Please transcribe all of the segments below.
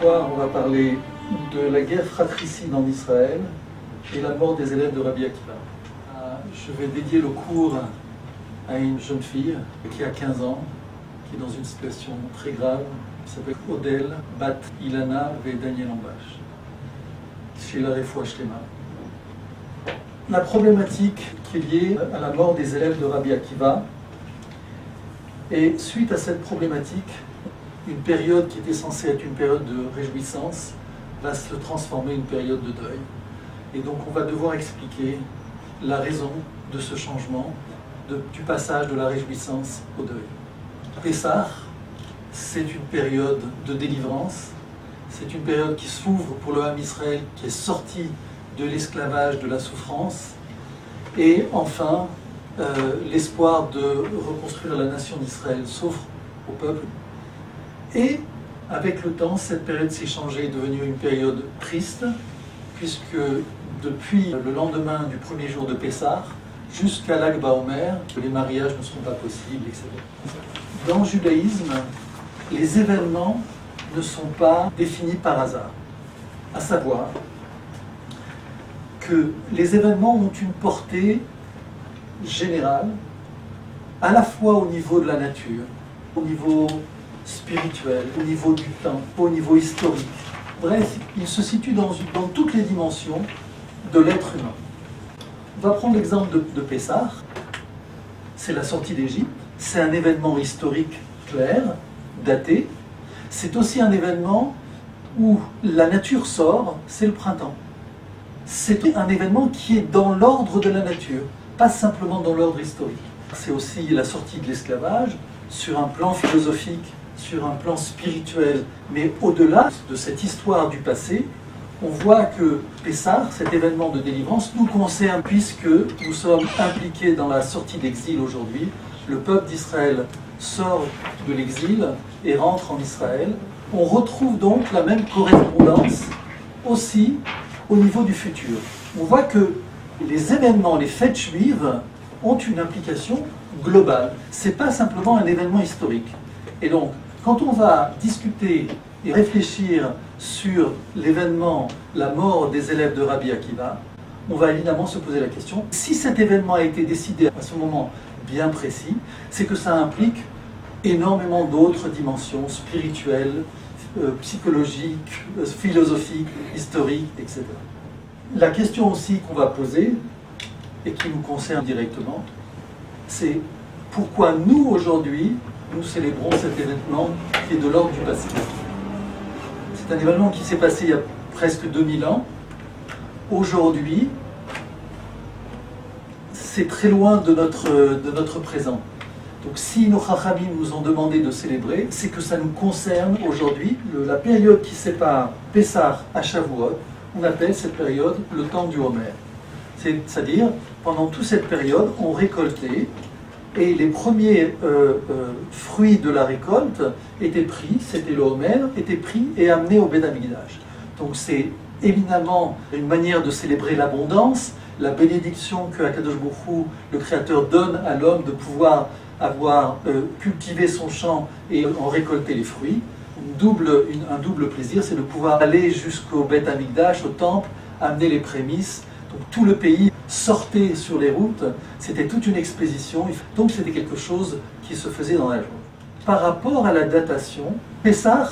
soir, on va parler de la guerre fratricide en Israël et la mort des élèves de Rabbi Akiva. Je vais dédier le cours à une jeune fille qui a 15 ans, qui est dans une situation très grave, qui s'appelle Odel Bat Ilana ve Daniel Ambash. Chez la Refoua Shlema. La problématique qui est liée à la mort des élèves de Rabbi Akiva, et suite à cette problématique, une période qui était censée être une période de réjouissance va se transformer en une période de deuil. Et donc on va devoir expliquer la raison de ce changement, du passage de la réjouissance au deuil. Pessah, c'est une période de délivrance, c'est une période qui s'ouvre pour le Ham Israël qui est sorti de l'esclavage, de la souffrance, et enfin l'espoir de reconstruire la nation d'Israël s'offre au peuple. Et avec le temps, cette période s'est changée, est devenue une période triste, puisque depuis le lendemain du premier jour de Pessah, jusqu'à l'Ag Baomer, les mariages ne seront pas possibles, etc. Dans le judaïsme, les événements ne sont pas définis par hasard. À savoir que les événements ont une portée générale, à la fois au niveau de la nature, au niveau spirituel, au niveau du temps, au niveau historique. Bref, ils se situent dans toutes les dimensions de l'être humain. On va prendre l'exemple de Pessah. C'est la sortie d'Égypte. C'est un événement historique clair, daté. C'est aussi un événement où la nature sort, c'est le printemps. C'est un événement qui est dans l'ordre de la nature, pas simplement dans l'ordre historique. C'est aussi la sortie de l'esclavage, sur un plan philosophique, sur un plan spirituel, mais au-delà de cette histoire du passé, on voit que Pessah, cet événement de délivrance, nous concerne puisque nous sommes impliqués dans la sortie d'exil aujourd'hui. Le peuple d'Israël sort de l'exil et rentre en Israël. On retrouve donc la même correspondance aussi au niveau du futur. On voit que les événements, les fêtes juives ont une implication globale. Ce n'est pas simplement un événement historique. Et donc, quand on va discuter et réfléchir sur l'événement, la mort des élèves de Rabbi Akiva, on va évidemment se poser la question, si cet événement a été décidé à ce moment bien précis, c'est que ça implique énormément d'autres dimensions spirituelles, psychologiques, philosophiques, historiques, etc. La question aussi qu'on va poser, et qui nous concerne directement, c'est pourquoi nous, aujourd'hui, nous célébrons cet événement qui est de l'ordre du passé. C'est un événement qui s'est passé il y a presque 2000 ans. Aujourd'hui, c'est très loin de notre présent. Donc si nos Chachamim nous ont demandé de célébrer, c'est que ça nous concerne aujourd'hui. La période qui sépare Pessah à Shavuot, on appelle cette période le temps du Homer. C'est-à-dire, pendant toute cette période, on récoltait, et les premiers fruits de la récolte étaient pris, c'était le Homer, étaient pris et amenés au Beth Amikdash. Donc c'est évidemment une manière de célébrer l'abondance, la bénédiction que Akadosh Baruch Hu, le Créateur, donne à l'homme de pouvoir avoir cultivé son champ et en récolter les fruits. Un double plaisir, c'est de pouvoir aller jusqu'au Beth Amikdash, au temple, amener les prémices. Donc tout le pays sortait sur les routes, c'était toute une expédition, donc c'était quelque chose qui se faisait dans la journée. Par rapport à la datation, Pessah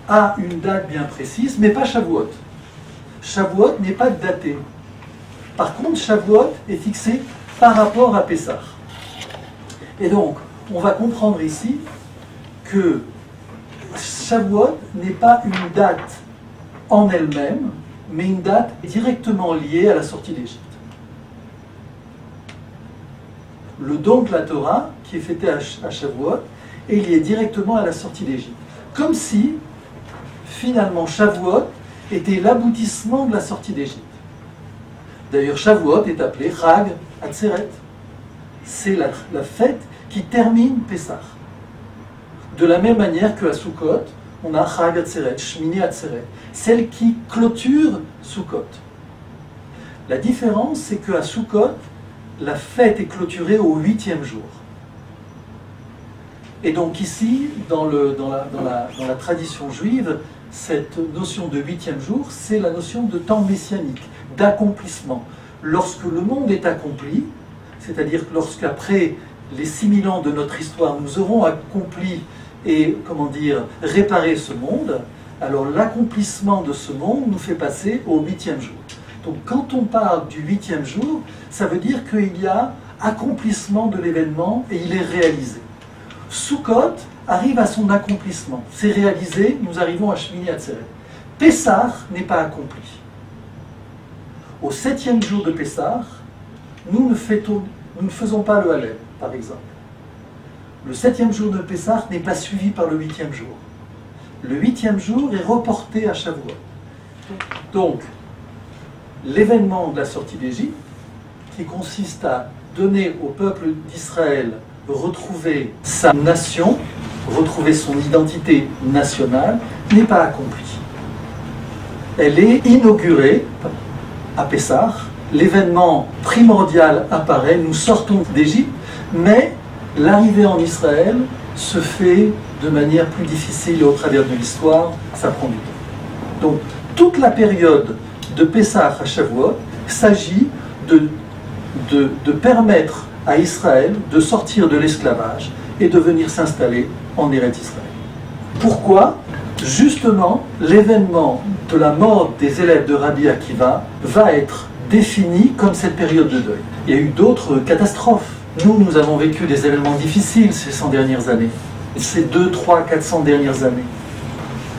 a une date bien précise, mais pas Shavuot. Shavuot n'est pas daté. Par contre, Shavuot est fixé par rapport à Pessah. Et donc, on va comprendre ici que Shavuot n'est pas une date en elle-même, mais une date directement liée à la sortie d'Égypte. Le don de la Torah, qui est fêté à Shavuot, est lié directement à la sortie d'Égypte. Comme si, finalement, Shavuot était l'aboutissement de la sortie d'Égypte. D'ailleurs, Shavuot est appelé Chag Atzeret. C'est la fête qui termine Pessah. De la même manière qu'à Sukkot, on a Chag Atzeret, Shmini Atzeret, celle qui clôture Sukkot. La différence, c'est qu'à Sukkot, la fête est clôturée au 8e jour. Et donc ici, dans la tradition juive, cette notion de 8e jour, c'est la notion de temps messianique, d'accomplissement. Lorsque le monde est accompli, c'est-à-dire que lorsqu'après les 6000 ans de notre histoire, nous aurons accompli et, comment dire, réparé ce monde, alors l'accomplissement de ce monde nous fait passer au 8e jour. Donc quand on parle du 8e jour, ça veut dire qu'il y a accomplissement de l'événement et il est réalisé. Sukkot arrive à son accomplissement. C'est réalisé, nous arrivons à Shmini Atzeret. Pessah n'est pas accompli. Au 7e jour de Pessah, nous ne faisons pas le Hallel, par exemple. Le 7e jour de Pessah n'est pas suivi par le 8e jour. Le 8e jour est reporté à Shavuot. Donc, l'événement de la sortie d'Égypte, qui consiste à donner au peuple d'Israël retrouver sa nation, retrouver son identité nationale, n'est pas accomplie. Elle est inaugurée à Pessah. L'événement primordial apparaît, nous sortons d'Égypte, mais l'arrivée en Israël se fait de manière plus difficile et au travers de l'histoire, ça prend du temps. Donc, toute la période de Pessah à Shavuot, s'agit de permettre à Israël de sortir de l'esclavage et de venir s'installer en Eretz Israël. Pourquoi ? Justement, l'événement de la mort des élèves de Rabbi Akiva va être défini comme cette période de deuil. Il y a eu d'autres catastrophes. Nous avons vécu des événements difficiles ces 100 dernières années, ces 2, 3, 400 dernières années.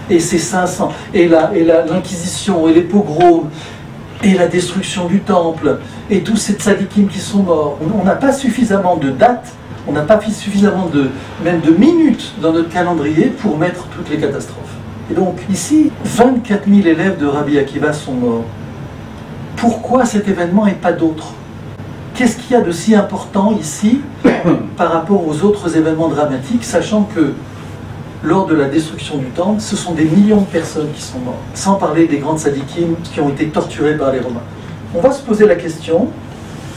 Et ces 500, et l'Inquisition, et les pogroms, et la destruction du temple, et tous ces tzadikim qui sont morts. On n'a pas suffisamment de dates, on n'a pas suffisamment même de minutes dans notre calendrier pour mettre toutes les catastrophes. Et donc ici, 24 000 élèves de Rabbi Akiva sont morts. Pourquoi cet événement et pas d'autres ? Qu'est-ce qu'il y a de si important ici par rapport aux autres événements dramatiques, sachant que lors de la destruction du temple, ce sont des millions de personnes qui sont mortes, sans parler des grands tzadikim qui ont été torturés par les Romains. On va se poser la question,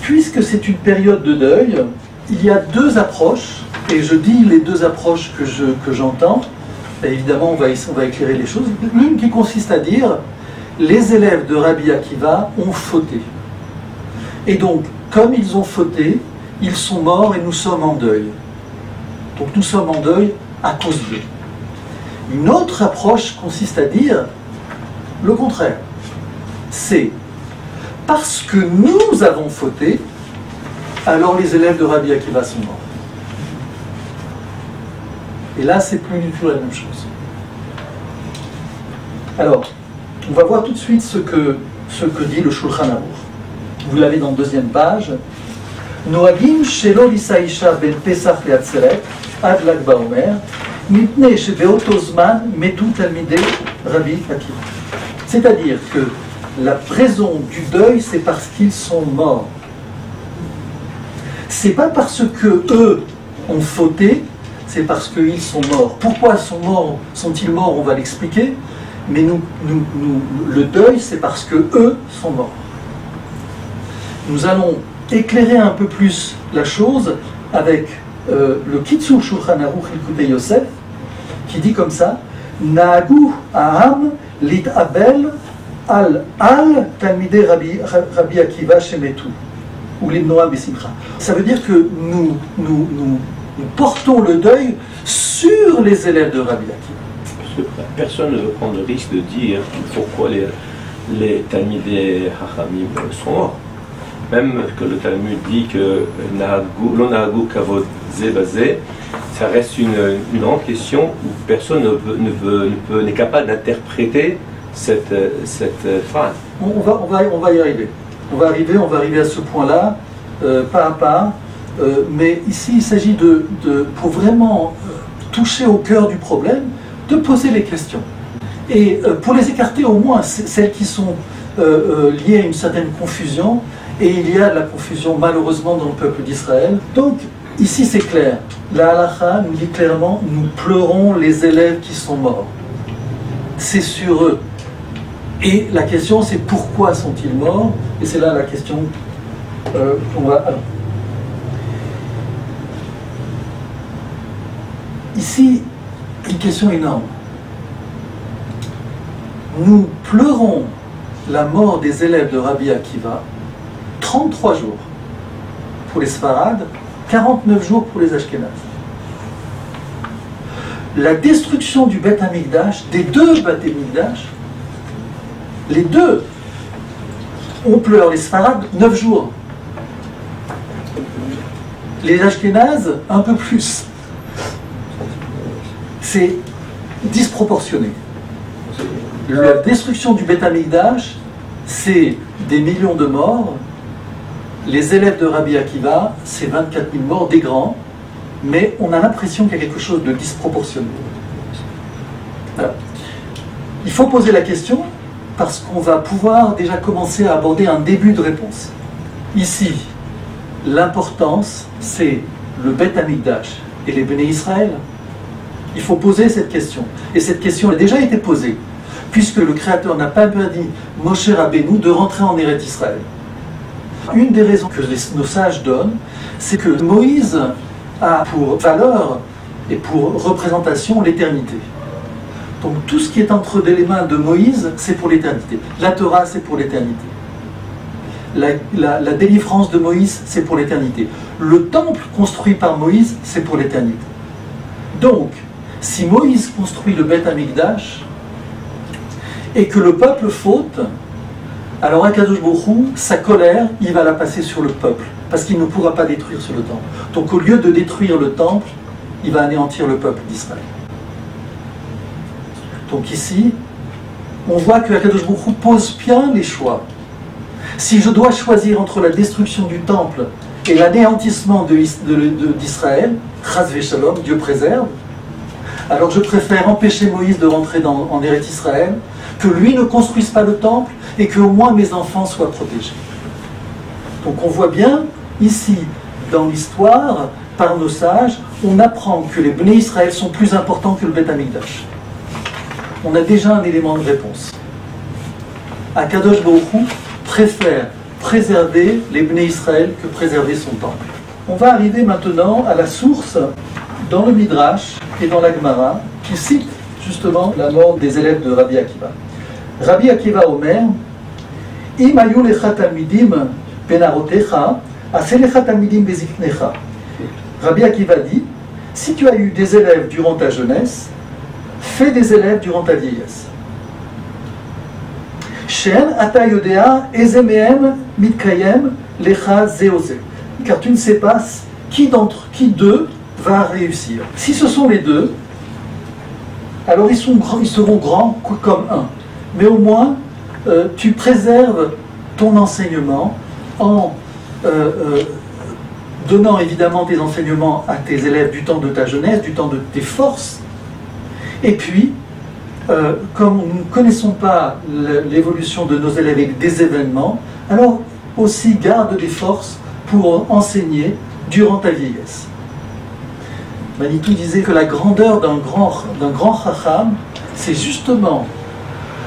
puisque c'est une période de deuil, il y a deux approches, et je dis les deux approches que j'entends, évidemment on va éclairer les choses. L'une qui consiste à dire, les élèves de Rabbi Akiva ont fauté. Et donc, comme ils ont fauté, ils sont morts et nous sommes en deuil. Donc nous sommes en deuil à cause d'eux. Une autre approche consiste à dire le contraire. C'est parce que nous avons fauté, alors les élèves de Rabbi Akiva sont morts. Et là, c'est plus du tout la même chose. Alors, on va voir tout de suite ce que dit le Shulchan Aruch. Vous l'avez dans la deuxième page. Noagim shelo lisaisha ben Pesach le'atzeret ad Lag Baomer mipnei shebeoto zman metu talmidei Rabbi Akiva. C'est-à-dire que la raison du deuil, c'est parce qu'ils sont morts. C'est pas parce que eux ont fauté, c'est parce qu'ils sont morts. Pourquoi sont-ils morts? On va l'expliquer. Mais le deuil, c'est parce que eux sont morts. Nous allons éclairer un peu plus la chose avec le Kitzur Shulchan Aruch Likutei Yosef, qui dit comme ça: Naagu Aham Litabel al Talmidei Rabbi Akiva Shemetu ou Libnoa Besimcha. Ça veut dire que nous portons le deuil sur les élèves de Rabbi Akiva. Parce que personne ne veut prendre le risque de dire pourquoi les Talmidei Hachamim sont morts. Même que le Talmud dit que lo naagu kavod ze bazé, ça reste une grande question où personne n'est capable d'interpréter cette phrase. On va y arriver. On va arriver à ce point-là, pas à pas. Mais ici, il s'agit pour vraiment toucher au cœur du problème, de poser les questions. Et pour les écarter au moins, celles qui sont liées à une certaine confusion, et il y a de la confusion malheureusement dans le peuple d'Israël. Donc, ici c'est clair. La halakha nous dit clairement, nous pleurons les élèves qui sont morts. C'est sur eux. Et la question c'est pourquoi sont-ils morts? Et c'est là la question qu'on va... Alors. Ici, une question énorme. nous pleurons la mort des élèves de Rabbi Akiva 33 jours pour les Sfarades, 49 jours pour les Ashkénazes. La destruction du Beth Amikdash, des deux Beth Amikdash, les deux, on pleure les Sfarades 9 jours. Les Ashkénazes, un peu plus. C'est disproportionné. La destruction du Beth Amikdash, c'est des millions de morts. Les élèves de Rabbi Akiva, c'est 24 000 morts, des grands, mais on a l'impression qu'il y a quelque chose de disproportionné. Voilà. Il faut poser la question, parce qu'on va pouvoir déjà commencer à aborder un début de réponse. Ici, l'importance, c'est le Beth Amikdash et les Béné Israël. Il faut poser cette question. Et cette question a déjà été posée, puisque le Créateur n'a pas dit Moshe Rabbeinu de rentrer en Eretz Israël. Une des raisons que nos sages donnent, c'est que Moïse a pour valeur et pour représentation l'éternité. Donc tout ce qui est entre les mains de Moïse, c'est pour l'éternité. La Torah, c'est pour l'éternité. La délivrance de Moïse, c'est pour l'éternité. Le temple construit par Moïse, c'est pour l'éternité. Donc, si Moïse construit le Beth Amikdash et que le peuple faute, alors Akadosh Baruch Hu, sa colère, il va la passer sur le peuple, parce qu'il ne pourra pas détruire sur le temple. Donc au lieu de détruire le temple, il va anéantir le peuple d'Israël. Donc ici, on voit que Akadosh Baruch Hu pose bien les choix. Si je dois choisir entre la destruction du temple et l'anéantissement d'Israël, Chas v'Shalom, Dieu préserve, alors je préfère empêcher Moïse de rentrer en Eretz Israël, que lui ne construise pas le temple et que au moins mes enfants soient protégés. Donc on voit bien ici, dans l'histoire, par nos sages, on apprend que les Bnei Israël sont plus importants que le Beth Amikdash. On a déjà un élément de réponse. Akadosh Baruch Hu préfère préserver les Bnei Israël que préserver son temple. On va arriver maintenant à la source dans le Midrash et dans la Gemara qui cite justement la mort des élèves de Rabbi Akiva. Rabbi Akiva Omer, Im ayu lecha talmidim benarotecha, ase lecha talmidim beziknecha. Rabbi Akiva dit, si tu as eu des élèves durant ta jeunesse, fais des élèves durant ta vieillesse. Shen ata yodea eze mehem mitkayem lecha zeoze. Car tu ne sais pas qui d'eux va réussir. Si ce sont les deux, alors ils seront grands comme un. Mais au moins, tu préserves ton enseignement en donnant évidemment tes enseignements à tes élèves du temps de ta jeunesse, du temps de tes forces. Et puis, comme nous ne connaissons pas l'évolution de nos élèves et des événements, alors aussi garde des forces pour enseigner durant ta vieillesse. Manitou disait que la grandeur d'un grand chacham, c'est justement,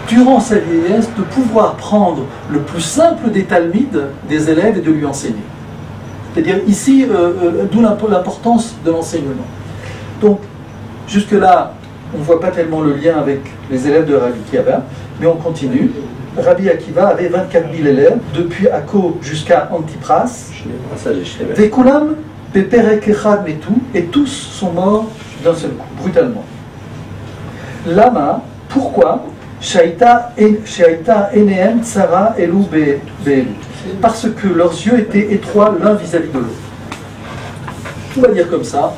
durant sa vieillesse, de pouvoir prendre le plus simple des talmides, des élèves, et de lui enseigner. C'est-à-dire ici, d'où l'importance de l'enseignement. Donc, jusque-là, on ne voit pas tellement le lien avec les élèves de Rabbi Akiva, mais on continue. Rabbi Akiva avait 24 000 élèves, depuis Akko jusqu'à Antipras. Vekulam beperek echad metu, et tous sont morts d'un seul coup, brutalement. Lama, pourquoi? Shaita enehem tsara elu beelu. Parce que leurs yeux étaient étroits l'un vis-à-vis de l'autre. On va dire comme ça,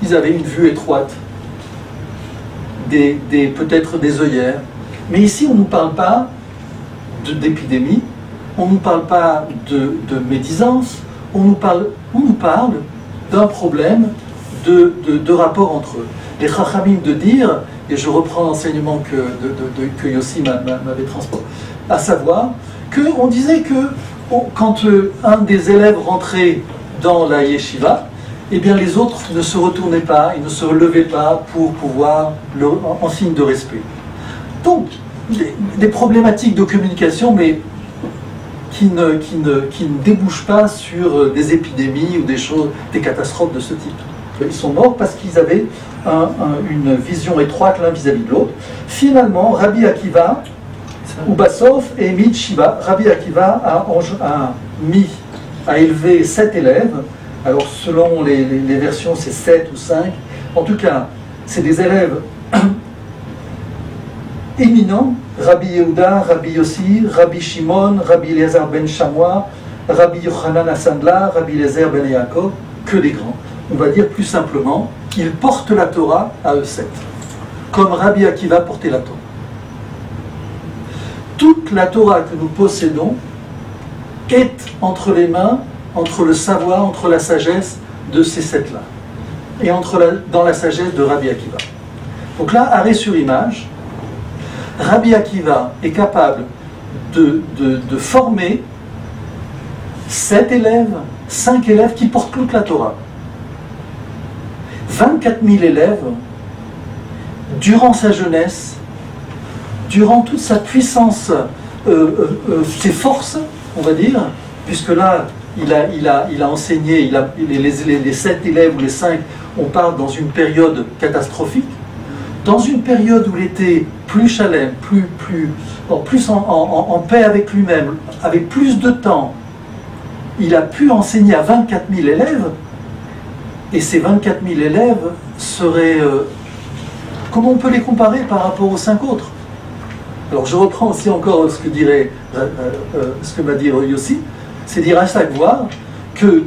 ils avaient une vue étroite, peut-être des œillères. Mais ici, on ne nous parle pas d'épidémie, on ne nous parle pas de médisance, on nous parle d'un problème de rapport entre eux. Les chachamim de dire, et je reprends l'enseignement que Yossi m'avait transporté, à savoir qu'on disait que quand un des élèves rentrait dans la yeshiva, eh bien les autres ne se retournaient pas, ils ne se relevaient pas pour pouvoir, en signe de respect. Donc, des problématiques de communication, mais qui ne débouchent pas sur des épidémies ou des catastrophes de ce type. Ils sont morts parce qu'ils avaient une vision étroite l'un vis-à-vis de l'autre. Finalement, Rabbi Akiva Ou Bassof et Emid Shiva. Rabbi Akiva a élevé 7 élèves. Alors selon les versions, c'est 7 ou 5. En tout cas, c'est des élèves éminents. Rabbi Yehuda, Rabbi Yossi, Rabbi Shimon, Rabbi Eliezer ben Shamoua, Rabbi Yochanan Asandla, Rabbi Eliezer ben Yaakov, que des grands. On va dire plus simplement, ils portent la Torah à eux 7, comme Rabbi Akiva portait la Torah. Toute la Torah que nous possédons est entre les mains, entre le savoir, entre la sagesse de ces 7-là, et dans la sagesse de Rabbi Akiva. Donc là, arrêt sur image, Rabbi Akiva est capable de former 7 élèves, 5 élèves qui portent toute la Torah. 24 000 élèves, durant sa jeunesse, durant toute sa puissance, ses forces, on va dire, puisque là, il a enseigné, les 7 élèves ou les 5, on parle dans une période catastrophique, dans une période où il était plus chalem, plus en paix avec lui-même, avec plus de temps, il a pu enseigner à 24 000 élèves, et ces 24 000 élèves seraient... comment on peut les comparer par rapport aux 5 autres? Alors je reprends aussi encore ce que m'a dit Yossi, c'est dire à chaque fois que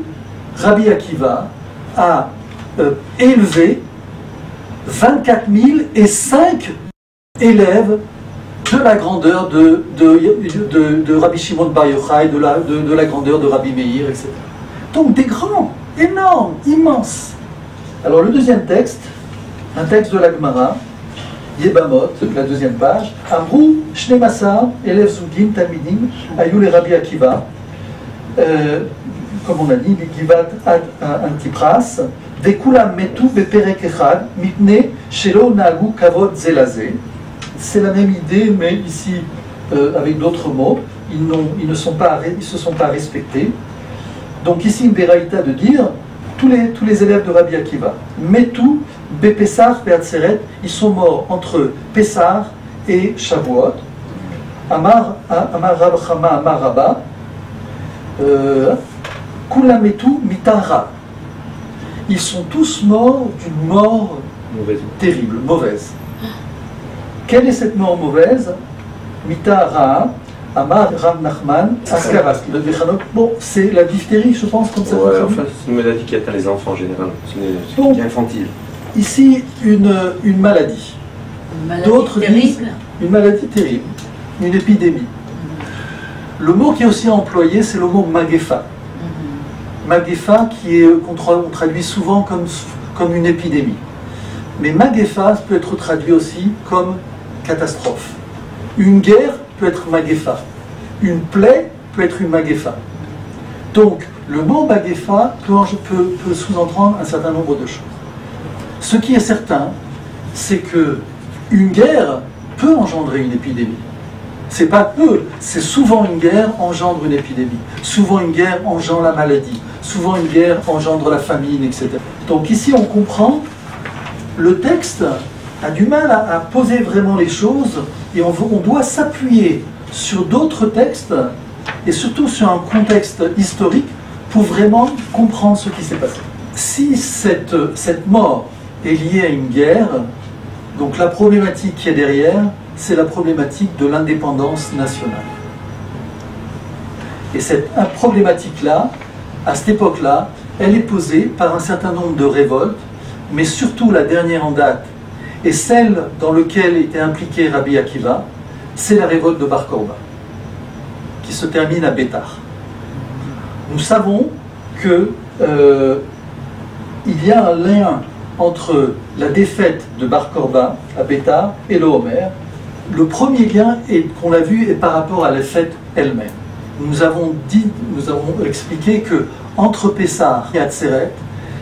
Rabbi Akiva a élevé 24 005 élèves de la grandeur de Rabbi Shimon Bar Yochai, de la grandeur de Rabbi Meir, etc. Donc des grands, énormes, immenses. Alors le deuxième texte, un texte de la Gemara, Yebamot, la deuxième page, Amrou, Shnemasar, Elev Zugim, Tamidim, Ayou le Rabbi Akiva, comme on a dit, Givat Ad Antipras, Vekulam Metu Beperek Echad, Mipne, Shelo Nagu Kavod Zelazé. C'est la même idée, mais ici, avec d'autres mots, ils ne se sont pas respectés. Donc ici, une béraïta de dire, tous les élèves de Rabbi Akiva, Metu, Bepessar, Beatzeret, ils sont morts entre Pessar et Shavuot. Amar Rab Chama, Amar Rabba, Kula Metu, Mitara. Ils sont tous morts d'une mort terrible, mauvaise. Quelle est cette mort mauvaise? Mitara, Amar Rav Nachman, Askaras. Bon, c'est la diphtérie, je pense, comme ça. Ouais, enfin, c'est une maladie qui atteint les enfants en général. C'est une infantile. Ici, une maladie. D'autres disent une maladie terrible, une épidémie. Le mot qui est aussi employé, c'est le mot Magefa. Magefa, qu'on traduit souvent comme une épidémie. Mais Magefa peut être traduit aussi comme catastrophe. Une guerre peut être Magefa. Une plaie peut être une Magefa. Donc, le mot Magefa peut sous-entendre un certain nombre de choses. Ce qui est certain, c'est que une guerre peut engendrer une épidémie. C'est pas peu, c'est souvent une guerre engendre une épidémie. Souvent une guerre engendre la maladie. Souvent une guerre engendre la famine, etc. Donc ici on comprend, le texte a du mal à poser vraiment les choses et on doit s'appuyer sur d'autres textes et surtout sur un contexte historique pour vraiment comprendre ce qui s'est passé. Si cette mort est liée à une guerre, donc la problématique qui est derrière, c'est la problématique de l'indépendance nationale. Et cette problématique-là, à cette époque-là, elle est posée par un certain nombre de révoltes, mais surtout la dernière en date, et celle dans laquelle était impliqué Rabbi Akiva, c'est la révolte de Bar Korba, qui se termine à Bétar. Nous savons que il y a un lien entre la défaite de Bar Korba à Bétar et le Homer. Le premier lien qu'on a vu est par rapport à la fête elle-même. Nous avons expliqué que entre Pessah et Atzeret,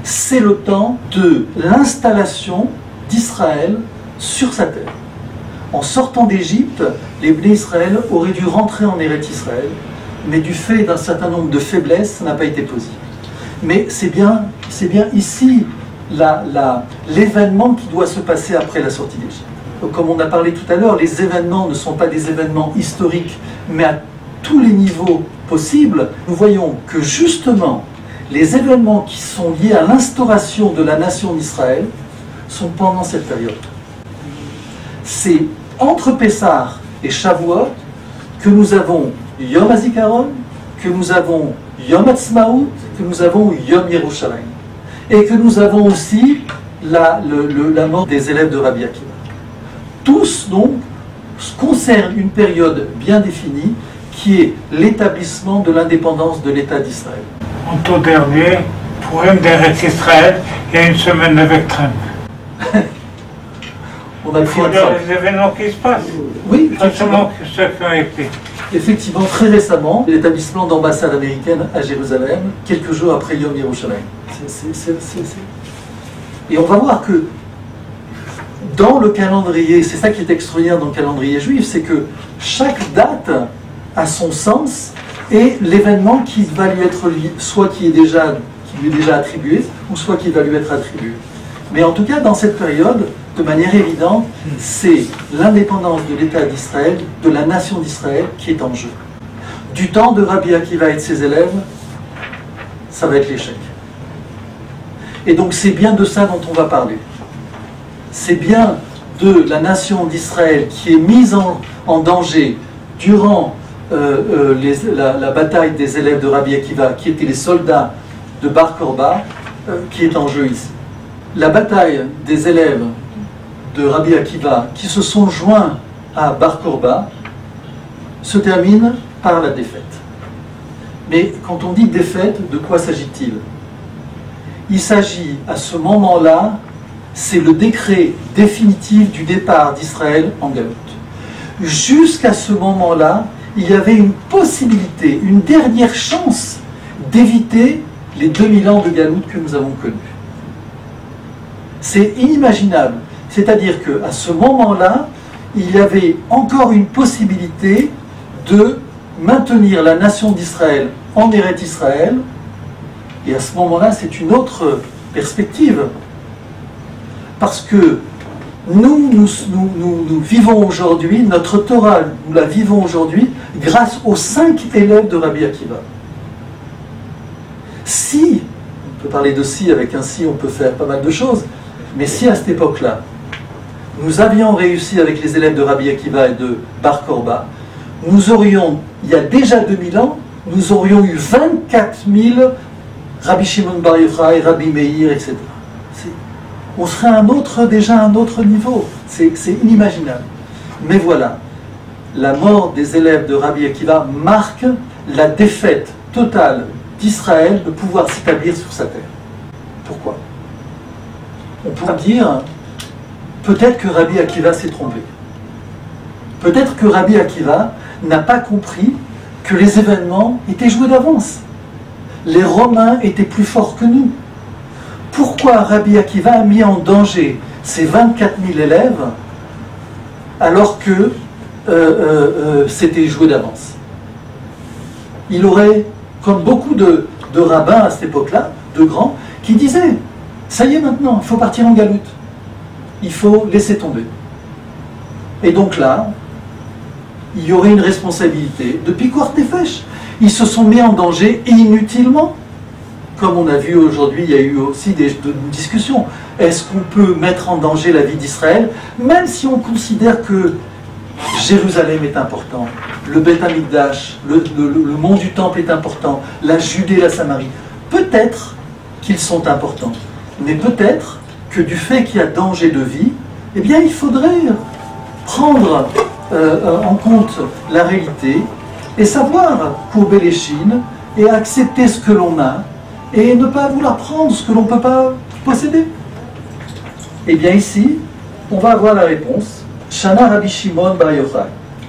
c'est le temps de l'installation d'Israël sur sa terre. En sortant d'Égypte, les Bnei Israël auraient dû rentrer en Eretz Israël, mais du fait d'un certain nombre de faiblesses, ça n'a pas été possible. Mais c'est bien ici l'événement qui doit se passer après la sortie d'Égypte. comme on a parlé tout à l'heure, les événements ne sont pas des événements historiques, mais à tous les niveaux possibles, nous voyons que justement, les événements qui sont liés à l'instauration de la nation d'Israël sont pendant cette période. C'est entre Pessah et Shavuot que nous avons Yom HaZikaron, que nous avons Yom Ha'atzmaut, que nous avons Yom Yerushalayim. Et que nous avons aussi la mort des élèves de Rabbi Akiva. Tous, donc, concernent une période bien définie qui est l'établissement de l'indépendance de l'État d'Israël. En tout dernier, pour une d'Eretz Israël, il y a une semaine avec Trump. On a Il faut dire les événements qui se passent. Oui, pas seulement ceux qui ont été. Effectivement, très récemment, l'établissement d'ambassade américaine à Jérusalem, quelques jours après Yom Yerushalayim. Et on va voir que dans le calendrier, c'est ça qui est extraordinaire dans le calendrier juif, c'est que chaque date a son sens et l'événement qui va lui être soit qui lui est déjà attribué, ou soit qui va lui être attribué. Mais en tout cas, dans cette période, de manière évidente, c'est l'indépendance de l'État d'Israël, de la nation d'Israël, qui est en jeu. Du temps de Rabbi Akiva et de ses élèves, ça va être l'échec. Et donc c'est bien de ça dont on va parler. C'est bien de la nation d'Israël qui est mise en danger durant la bataille des élèves de Rabbi Akiva, qui étaient les soldats de Bar Korba, qui est en jeu ici. La bataille des élèves de Rabbi Akiva qui se sont joints à Bar Korba se termine par la défaite. Mais quand on dit défaite, de quoi s'agit-il? Il s'agit à ce moment-là, c'est le décret définitif du départ d'Israël en Galoute. Jusqu'à ce moment-là, il y avait une possibilité, une dernière chance d'éviter les 2000 ans de Galoute que nous avons connus. C'est inimaginable. C'est-à-dire qu'à ce moment-là, il y avait encore une possibilité de maintenir la nation d'Israël en Eretz Israël. Et à ce moment-là, c'est une autre perspective. Parce que nous vivons aujourd'hui, notre Torah, nous la vivons aujourd'hui grâce aux 5 élèves de Rabbi Akiva. Si, on peut parler de si, avec un si on peut faire pas mal de choses, mais si à cette époque-là, nous avions réussi avec les élèves de Rabbi Akiva et de Bar Korba, nous aurions, il y a déjà 2000 ans, nous aurions eu 24 000 Rabbi Shimon Bar Yochai, Rabbi Meir, etc. On serait déjà à un autre niveau. C'est inimaginable. Mais voilà, la mort des élèves de Rabbi Akiva marque la défaite totale d'Israël de pouvoir s'établir sur sa terre. Pourquoi? On pourrait dire, peut-être que Rabbi Akiva s'est trompé. Peut-être que Rabbi Akiva n'a pas compris que les événements étaient joués d'avance. Les Romains étaient plus forts que nous. Pourquoi Rabbi Akiva a mis en danger ses 24 000 élèves alors que c'était joué d'avance? Il aurait, comme beaucoup de rabbins à cette époque-là, de grands, qui disaient « ça y est maintenant, il faut partir en galoute. Il faut laisser tomber. » Et donc là, il y aurait une responsabilité de Pikuach Nefesh. Ils se sont mis en danger inutilement. Comme on a vu aujourd'hui, il y a eu aussi des discussions. Est-ce qu'on peut mettre en danger la vie d'Israël, même si on considère que Jérusalem est important, le Beth Amikdash, le mont du Temple est important, la Judée, la Samarie. Peut-être qu'ils sont importants, mais peut-être que du fait qu'il y a danger de vie, eh bien il faudrait prendre en compte la réalité et savoir courber les chines et accepter ce que l'on a et ne pas vouloir prendre ce que l'on ne peut pas posséder. Eh bien ici, on va avoir la réponse. Shana Rabbi Shimon Bar Yochai.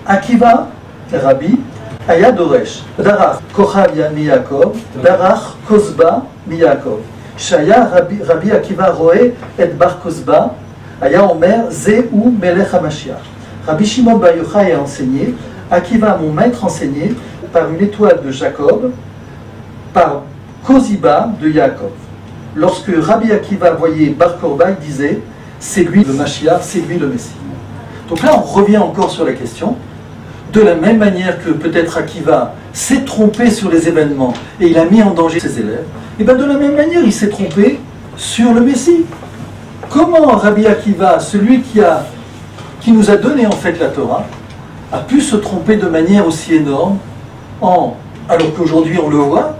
Akiva, Rabbi, Aya Doresh. Darach Kochav mi Yaakov, Darach Kozba mi Yaakov. Shaya Rabbi Akiva Roe et Bar Kozba, Aya Omer Zeu Melech HaMashiach. Rabbi Shimon Bar Yochai a enseigné, Akiva, mon maître, enseigné par une étoile de Jacob, par Koziba de Yaakov. Lorsque Rabbi Akiva voyait Bar Korba, il disait, c'est lui le Mashiach, c'est lui le Messie. Donc là, on revient encore sur la question. De la même manière que peut-être Akiva s'est trompé sur les événements et il a mis en danger ses élèves, et bien de la même manière, il s'est trompé sur le Messie. Comment Rabbi Akiva, celui qui nous a donné en fait la Torah, a pu se tromper de manière aussi énorme, alors qu'aujourd'hui on le voit,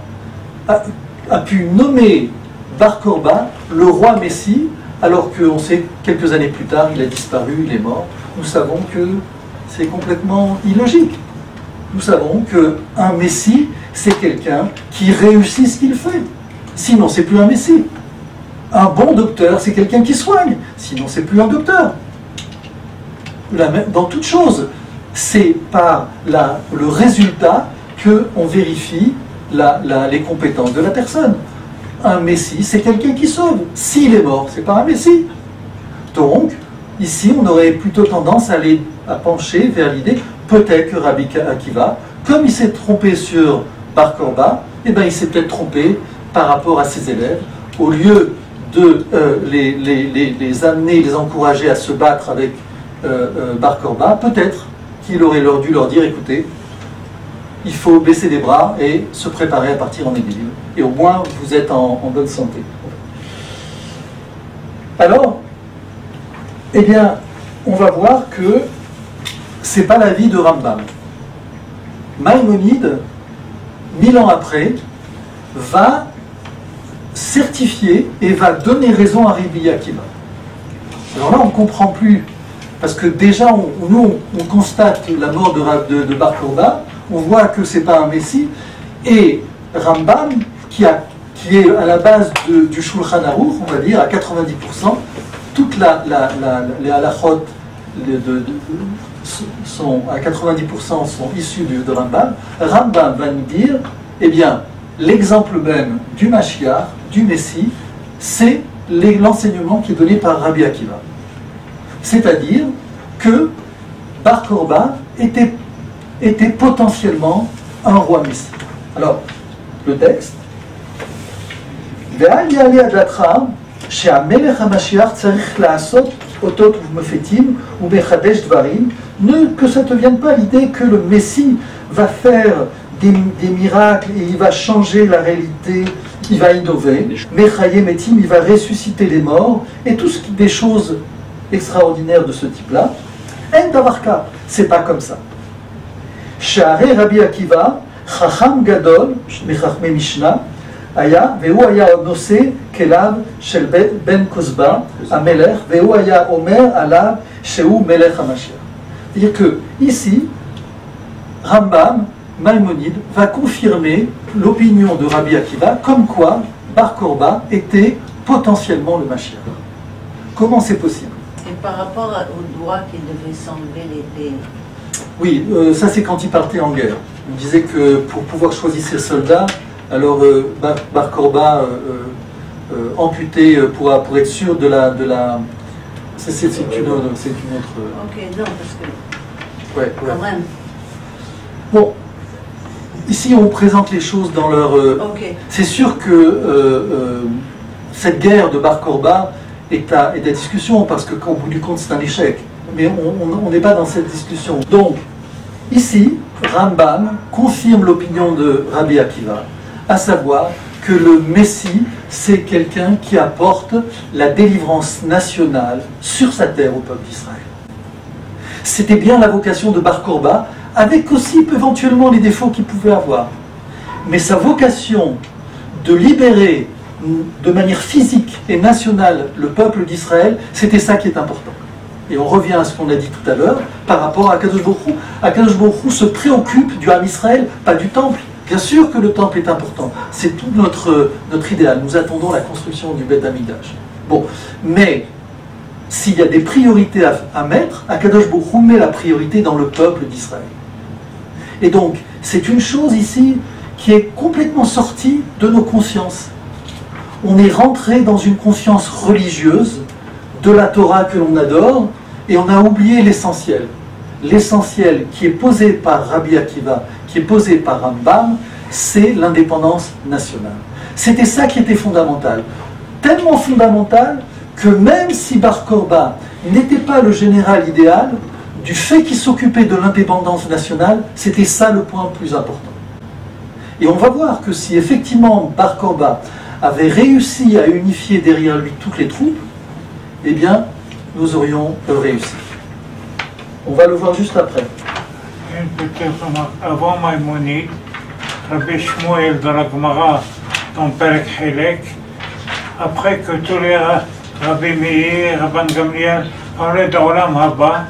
a pu nommer Bar Korba le roi Messie, alors qu'on sait quelques années plus tard, il a disparu, il est mort. Nous savons que c'est complètement illogique. Nous savons qu'un Messie, c'est quelqu'un qui réussit ce qu'il fait. Sinon, c'est plus un Messie. Un bon docteur, c'est quelqu'un qui soigne. Sinon, c'est plus un docteur. Dans toute chose, c'est par le résultat qu'on vérifie les compétences de la personne. Un Messie, c'est quelqu'un qui sauve. S'il est mort, c'est pas un Messie. Donc, ici, on aurait plutôt tendance à pencher vers l'idée, peut-être que Rabbi Akiva, comme il s'est trompé sur Bar Korba, eh ben, il s'est peut-être trompé par rapport à ses élèves. Au lieu de les amener, les encourager à se battre avec Bar Korba, peut-être qu'il aurait dû leur dire, écoutez, il faut baisser les bras et se préparer à partir en exil. Et au moins, vous êtes en bonne santé. Alors, eh bien, on va voir que ce n'est pas la vie de Rambam. Maïmonide, 1000 ans après, va certifier et va donner raison à Rabbi Akiva. Alors là, on ne comprend plus, parce que déjà, nous, on constate la mort de Bar Korba, on voit que ce n'est pas un Messie, et Rambam, qui est à la base du Shulchan Aruch, on va dire, à 90%, toutes les halachot à 90% sont issus de Rambam. Rambam va nous dire, eh bien, l'exemple même du Mashiach, du Messie, c'est l'enseignement qui est donné par Rabbi Akiva. C'est-à-dire que Bar Korba était potentiellement un roi Messie. Alors, le texte. שהמלך המשיח צריך לעשות אותות ומופתים ומחדש דברים, que ça ne te vienne pas l'idée que le Messie va faire des miracles et il va changer la réalité, il va innover, Mechaye Metim, il va ressusciter les morts, et des choses extraordinaires de ce type-là. En Davarka, c'est pas comme ça. Sha'arei Rabbi Akiva, Chacham Gadol, Mechachmei Mishnah, היה, והוא היה נושא כליו של בן כוזבא, המלך, והוא היה אומר עליו שהוא מלך המשיח. C'est-à-dire que, ici, Rambam, Maïmonide, va confirmer l'opinion de Rabbi Akiva, comme quoi Bar Korba était potentiellement le Mashiach. Comment c'est possible? Et par rapport au doigt qu'il devait s'enlever l'épée. Oui, ça c'est quand il partait en guerre. Il disait que pour pouvoir choisir ses soldats, alors Bar Korba amputé pour être sûr de la c'est une autre. Ok, non, parce que ouais. quand même. Bon, ici on présente les choses dans leur. Okay. C'est sûr que cette guerre de Bar Korba est à discussion parce qu'au bout du compte c'est un échec. Mais on n'est pas dans cette discussion. Donc ici, Rambam confirme l'opinion de Rabbi Akiva, à savoir que le Messie, c'est quelqu'un qui apporte la délivrance nationale sur sa terre au peuple d'Israël. C'était bien la vocation de Bar Korba, avec aussi éventuellement les défauts qu'il pouvait avoir. Mais sa vocation de libérer de manière physique et nationale le peuple d'Israël, c'était ça qui est important. Et on revient à ce qu'on a dit tout à l'heure, par rapport à Kadosh Baruch Hu. Kadosh Baruch Hu se préoccupe du Ham Israël, pas du temple. Bien sûr que le temple est important, c'est tout notre idéal. Nous attendons la construction du Beth Amikdash. Bon, mais s'il y a des priorités à mettre, Akadosh Baruch Hu met la priorité dans le peuple d'Israël. Et donc, c'est une chose ici qui est complètement sortie de nos consciences. On est rentré dans une conscience religieuse de la Torah que l'on adore, et on a oublié l'essentiel. L'essentiel qui est posé par Rabbi Akiva, qui est posé par Rambam, c'est l'indépendance nationale. C'était ça qui était fondamental. Tellement fondamental que même si Bar Korba n'était pas le général idéal, du fait qu'ils s'occupaient de l'indépendance nationale, c'était ça le point le plus important. Et on va voir que si effectivement Bar Korba avait réussi à unifier derrière lui toutes les troupes, eh bien, nous aurions réussi. On va le voir juste après. Une petite remarque. Avant Maïmonide, Rabbi Shmuel dans la Gemara, dans Perek Helek, après que tous les Rabbi Meir, Rabban Gamliel parlaient d'Olam Haba,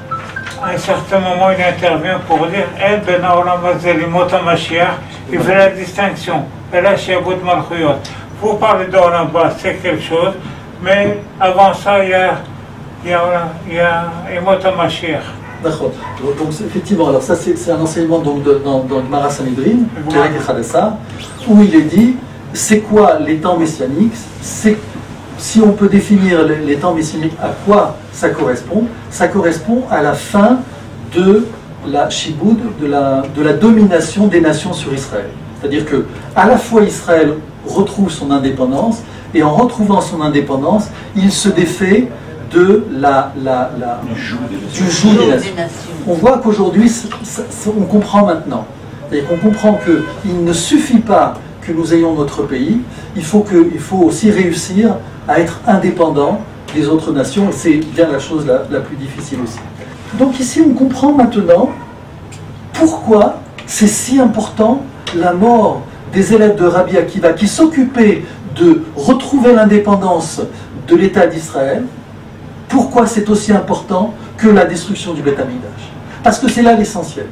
à un certain moment il intervient pour dire El ben Olam Hazeh limot HaMashiach, il fait la distinction. Et là, Shiabut Malchuyot. Vous parlez d'Olam Haba, c'est quelque chose, mais avant ça, il y a Limot HaMashiach. D'accord. Donc effectivement, alors ça c'est un enseignement donc, dans le Gemara Sanhedrin, où il est dit, c'est quoi les temps messianiques, si on peut définir les temps messianiques, à quoi ça correspond à la fin de la Shiboud, de la domination des nations sur Israël. C'est-à-dire que à la fois Israël retrouve son indépendance, et en retrouvant son indépendance, il se défait de du joug des nations. On voit qu'aujourd'hui, on comprend maintenant. C'est-à-dire qu'on comprend qu'il ne suffit pas que nous ayons notre pays, il faut aussi réussir à être indépendant des autres nations, et c'est bien la chose la plus difficile aussi. Donc ici, on comprend maintenant pourquoi c'est si important la mort des élèves de Rabbi Akiva qui s'occupaient de retrouver l'indépendance de l'État d'Israël. Pourquoi c'est aussi important que la destruction du Beth Amikdash? Parce que c'est là l'essentiel.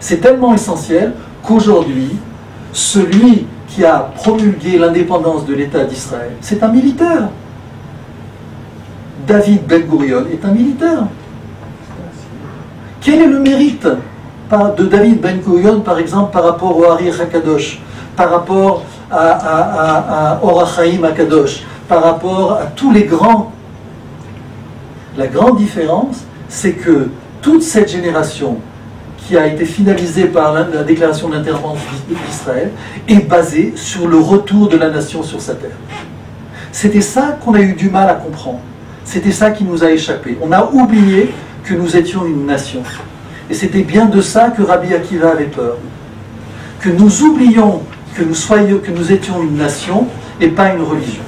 C'est tellement essentiel qu'aujourd'hui, celui qui a promulgué l'indépendance de l'État d'Israël, c'est un militaire. David Ben Gurion est un militaire. Quel est le mérite de David Ben Gurion, par exemple, par rapport au Hari HaKadosh, par rapport à Or HaChaim HaKadosh, par rapport à tous les grands? La grande différence, c'est que toute cette génération qui a été finalisée par la déclaration d'intervention d'Israël est basée sur le retour de la nation sur sa terre. C'était ça qu'on a eu du mal à comprendre. C'était ça qui nous a échappé. On a oublié que nous étions une nation. Et c'était bien de ça que Rabbi Akiva avait peur. Que nous oublions que nous étions une nation et pas une religion.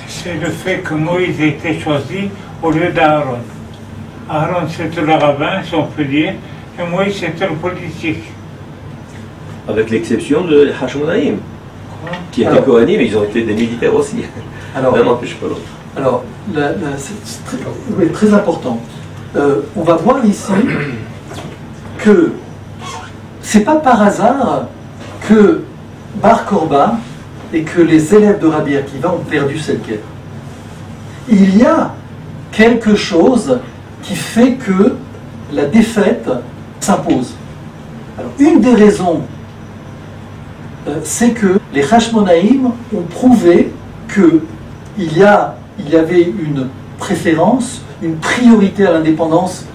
C'est le fait que Moïse a été choisi au lieu d'Aaron. Aaron c'était le rabbin, si on peut dire, et Moïse c'était le politique. Avec l'exception de Hashmonaïm, qui étaient Kohanim, ils ont été des militaires aussi. Alors, l'un n'empêche pas l'autre. Alors, c'est très important. On va voir ici que c'est pas par hasard que Bar Korba et que les élèves de Rabbi Akiva ont perdu cette guerre. Il y a quelque chose qui fait que la défaite s'impose. Alors, une des raisons, c'est que les Hashmonaïm ont prouvé qu'il y avait une préférence, une priorité à l'indépendance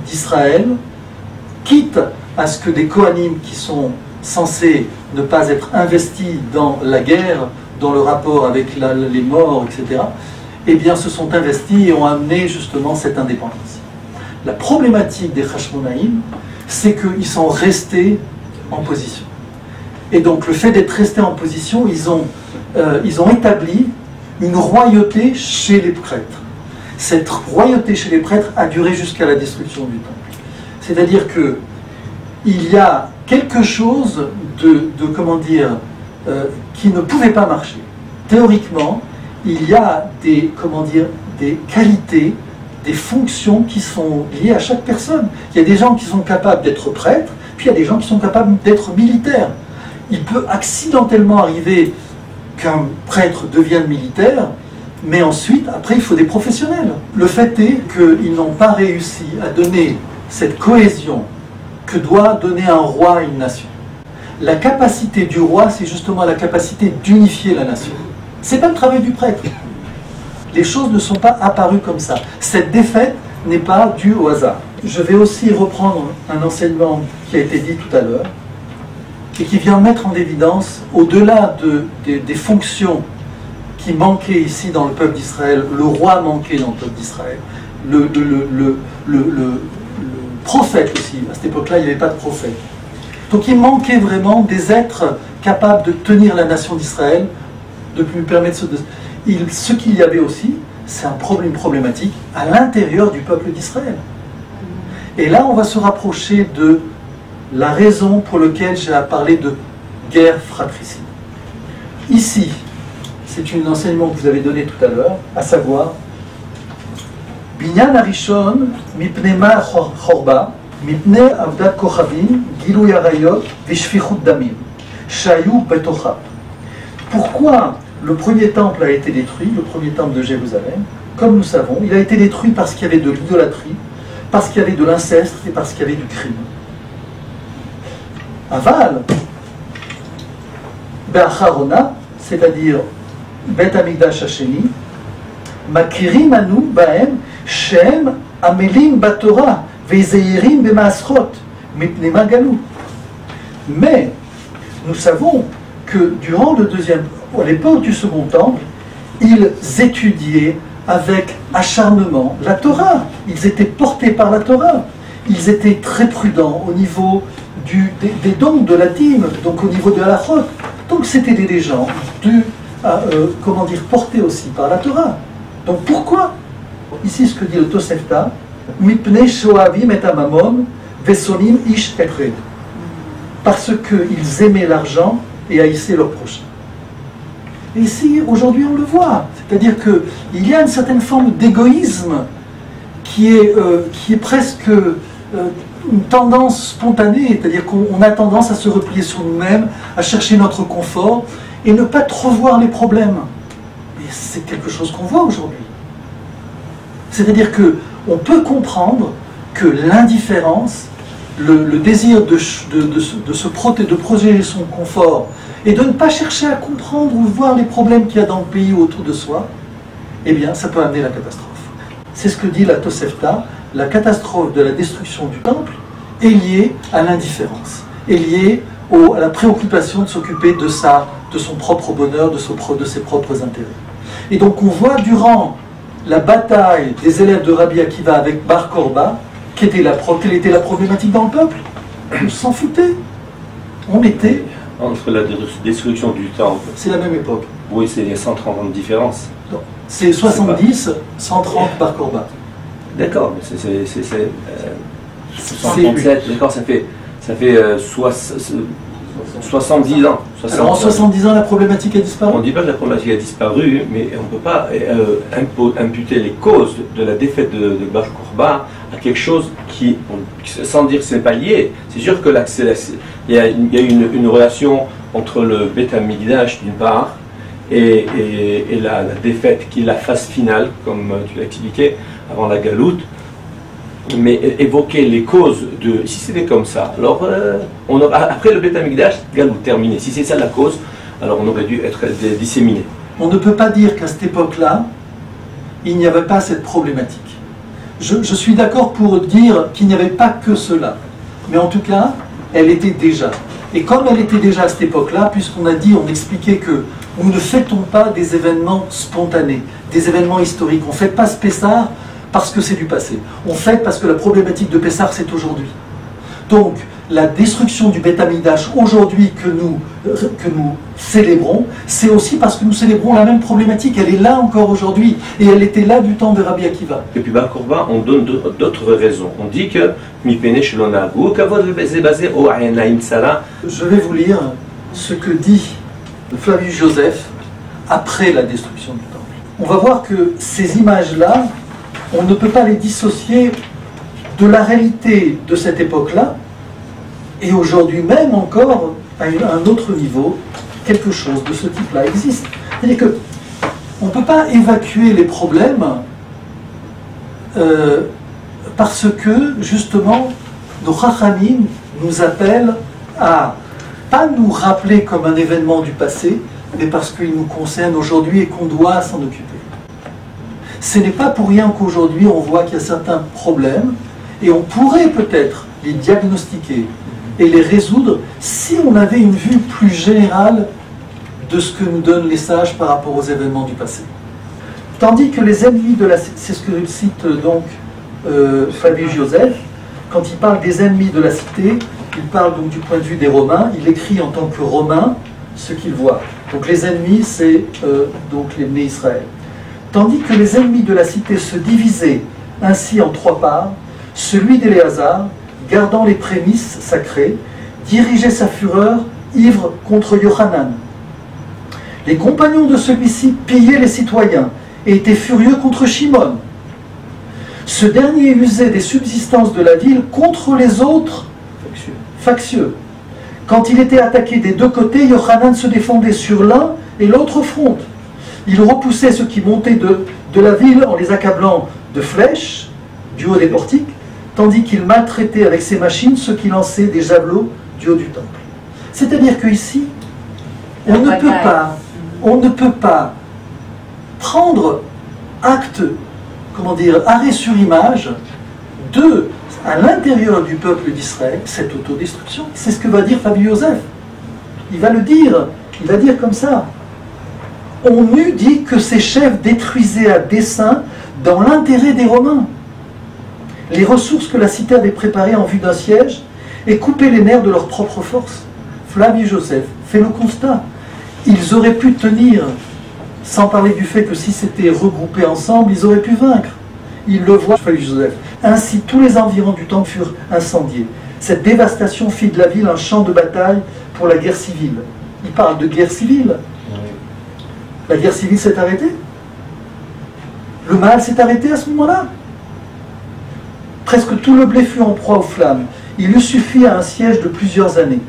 d'Israël, quitte à ce que des Kohanim qui sont censés ne pas être investis dans la guerre, dans le rapport avec les morts, etc., eh bien se sont investis et ont amené justement cette indépendance. La problématique des Hashmonaïm, c'est qu'ils sont restés en position. Et donc le fait d'être restés en position, ils ont établi une royauté chez les prêtres. Cette royauté chez les prêtres a duré jusqu'à la destruction du temple. C'est-à-dire que il y a quelque chose qui ne pouvait pas marcher. Théoriquement, il y a des qualités, des fonctions qui sont liées à chaque personne. Il y a des gens qui sont capables d'être prêtres, puis il y a des gens qui sont capables d'être militaires. Il peut accidentellement arriver qu'un prêtre devienne militaire, mais ensuite, après, il faut des professionnels. Le fait est qu'ils n'ont pas réussi à donner cette cohésion que doit donner un roi à une nation. La capacité du roi, c'est justement la capacité d'unifier la nation. Ce n'est pas le travail du prêtre. Les choses ne sont pas apparues comme ça. Cette défaite n'est pas due au hasard. Je vais aussi reprendre un enseignement qui a été dit tout à l'heure et qui vient mettre en évidence, au-delà des fonctions qui manquaient ici dans le peuple d'Israël, le roi manquait dans le peuple d'Israël, le prophète aussi. À cette époque-là, il n'y avait pas de prophète. Donc il manquait vraiment des êtres capables de tenir la nation d'Israël, de lui permettre ce qu'il y avait aussi, c'est une problématique à l'intérieur du peuple d'Israël. Et là, on va se rapprocher de la raison pour laquelle j'ai parlé de guerre fratricide. Ici, c'est un enseignement que vous avez donné tout à l'heure, à savoir Binyan Arishon mipnei ma chorba mipnei avdat kochavim gilui arayot veshfichut damim shayu betocha. Pourquoi le premier temple a été détruit, le premier temple de Jérusalem? Comme nous savons, il a été détruit parce qu'il y avait de l'idolâtrie, parce qu'il y avait de l'inceste et parce qu'il y avait du crime. Aval, Be'acharona, c'est-à-dire Bet Amigdash Hasheni, Makirim anu baem shem amelim batora ve'zeirim be'maasrot mipnei ma galut. Mais nous savons que durant à l'époque du second temple, ils étudiaient avec acharnement la Torah. Ils étaient portés par la Torah. Ils étaient très prudents au niveau des dons, de la dîme, donc au niveau de la halachot. Donc c'était des gens portés aussi par la Torah. Donc pourquoi? Ici ce que dit le Tosefta, Mipnei shoavim et amamon vesonim ish et red. Parce qu'ils aimaient l'argent et haïssaient leur prochain. Et ici, aujourd'hui, on le voit. C'est-à-dire qu'il y a une certaine forme d'égoïsme qui est presque une tendance spontanée, c'est-à-dire qu'on a tendance à se replier sur nous-mêmes, à chercher notre confort et ne pas trop voir les problèmes. Et c'est quelque chose qu'on voit aujourd'hui. C'est-à-dire qu'on peut comprendre que l'indifférence, le désir de protéger son confort et de ne pas chercher à comprendre ou voir les problèmes qu'il y a dans le pays ou autour de soi, eh bien, ça peut amener la catastrophe. C'est ce que dit la Tosefta, la catastrophe de la destruction du temple est liée à l'indifférence, est liée à la préoccupation de s'occuper de son propre bonheur, de ses propres intérêts. Et donc on voit durant la bataille des élèves de Rabbi Akiva avec Bar Korba, quelle était la problématique dans le peuple? On s'en foutait. On était... Entre la destruction du temple... C'est la même époque. Oui, c'est 130 ans de différence. C'est 70, 130 Bar Korba. D'accord, mais c'est 137, d'accord, ça fait 70 ans. Alors en 70 ans, la problématique a disparu? On ne dit pas que la problématique a disparu, mais on ne peut pas imputer les causes de la défaite de Bar Korba à quelque chose qui, sans dire que ce n'est pas lié, c'est sûr que il y a une relation entre le Beth Amikdash d'une part et la défaite qui est la phase finale, comme tu l'as expliqué, avant la galoute. Mais évoquer les causes de... Si c'était comme ça, alors après le Beth Amikdash, galoute terminé. Si c'est ça la cause, alors on aurait dû être disséminé. On ne peut pas dire qu'à cette époque-là, il n'y avait pas cette problématique. Je suis d'accord pour dire qu'il n'y avait pas que cela. Mais en tout cas, elle était déjà. Et comme elle était déjà à cette époque-là, puisqu'on on expliquait que nous ne fêtons pas des événements spontanés, des événements historiques. On ne fête pas ce Pessah parce que c'est du passé. On fête parce que la problématique de Pessah, c'est aujourd'hui. Donc, la destruction du Beth Amikdash aujourd'hui que nous célébrons, c'est aussi parce que nous célébrons la même problématique. Elle est là encore aujourd'hui, et elle était là du temps de Rabbi Akiva. Et puis Bar Korba, on donne d'autres raisons. On dit que je vais vous lire ce que dit Flavius Joseph après la destruction du temple. On va voir que ces images-là, on ne peut pas les dissocier de la réalité de cette époque-là, et aujourd'hui même encore, à un autre niveau, quelque chose de ce type-là existe. C'est-à-dire qu'on ne peut pas évacuer les problèmes parce que, justement, nos Chachamim nous appellent à pas nous rappeler comme un événement du passé, mais parce qu'il nous concerne aujourd'hui et qu'on doit s'en occuper. Ce n'est pas pour rien qu'aujourd'hui on voit qu'il y a certains problèmes, et on pourrait peut-être les diagnostiquer et les résoudre si on avait une vue plus générale de ce que nous donnent les sages par rapport aux événements du passé. Tandis que les ennemis de la cité, c'est ce que cite donc Flavius Joseph, quand il parle des ennemis de la cité, il parle donc du point de vue des Romains, il écrit en tant que Romain ce qu'il voit. Donc les ennemis, c'est donc les nés Israël. Tandis que les ennemis de la cité se divisaient ainsi en 3 parts, celui d'Éléazar, gardant les prémices sacrées, dirigeait sa fureur ivre contre Yohanan. Les compagnons de celui-ci pillaient les citoyens et étaient furieux contre Shimon. Ce dernier usait des subsistances de la ville contre les autres factieux. Quand il était attaqué des 2 côtés, Yohanan se défendait sur l'un et l'autre front. Il repoussait ceux qui montaient de la ville en les accablant de flèches du haut des portiques, tandis qu'il maltraitait avec ses machines ceux qui lançaient des javelots du haut du temple. C'est-à-dire qu'ici, on ne peut pas prendre acte, arrêt sur image à l'intérieur du peuple d'Israël, cette autodestruction. C'est ce que va dire Flavius Joseph. Il va dire comme ça. On eût dit que ces chefs détruisaient à dessein dans l'intérêt des Romains les ressources que la cité avait préparées en vue d'un siège et coupaient les nerfs de leur propre force. Flavius Joseph fait le constat. Ils auraient pu tenir, sans parler du fait que si c'était regroupé ensemble, ils auraient pu vaincre. Il le voit, Flavius Joseph. Ainsi, tous les environs du temple furent incendiés. Cette dévastation fit de la ville un champ de bataille pour la guerre civile. Il parle de guerre civile. La guerre civile s'est arrêtée. Le mal s'est arrêté à ce moment-là. Presque tout le blé fut en proie aux flammes. Il eût suffi à un siège de plusieurs années.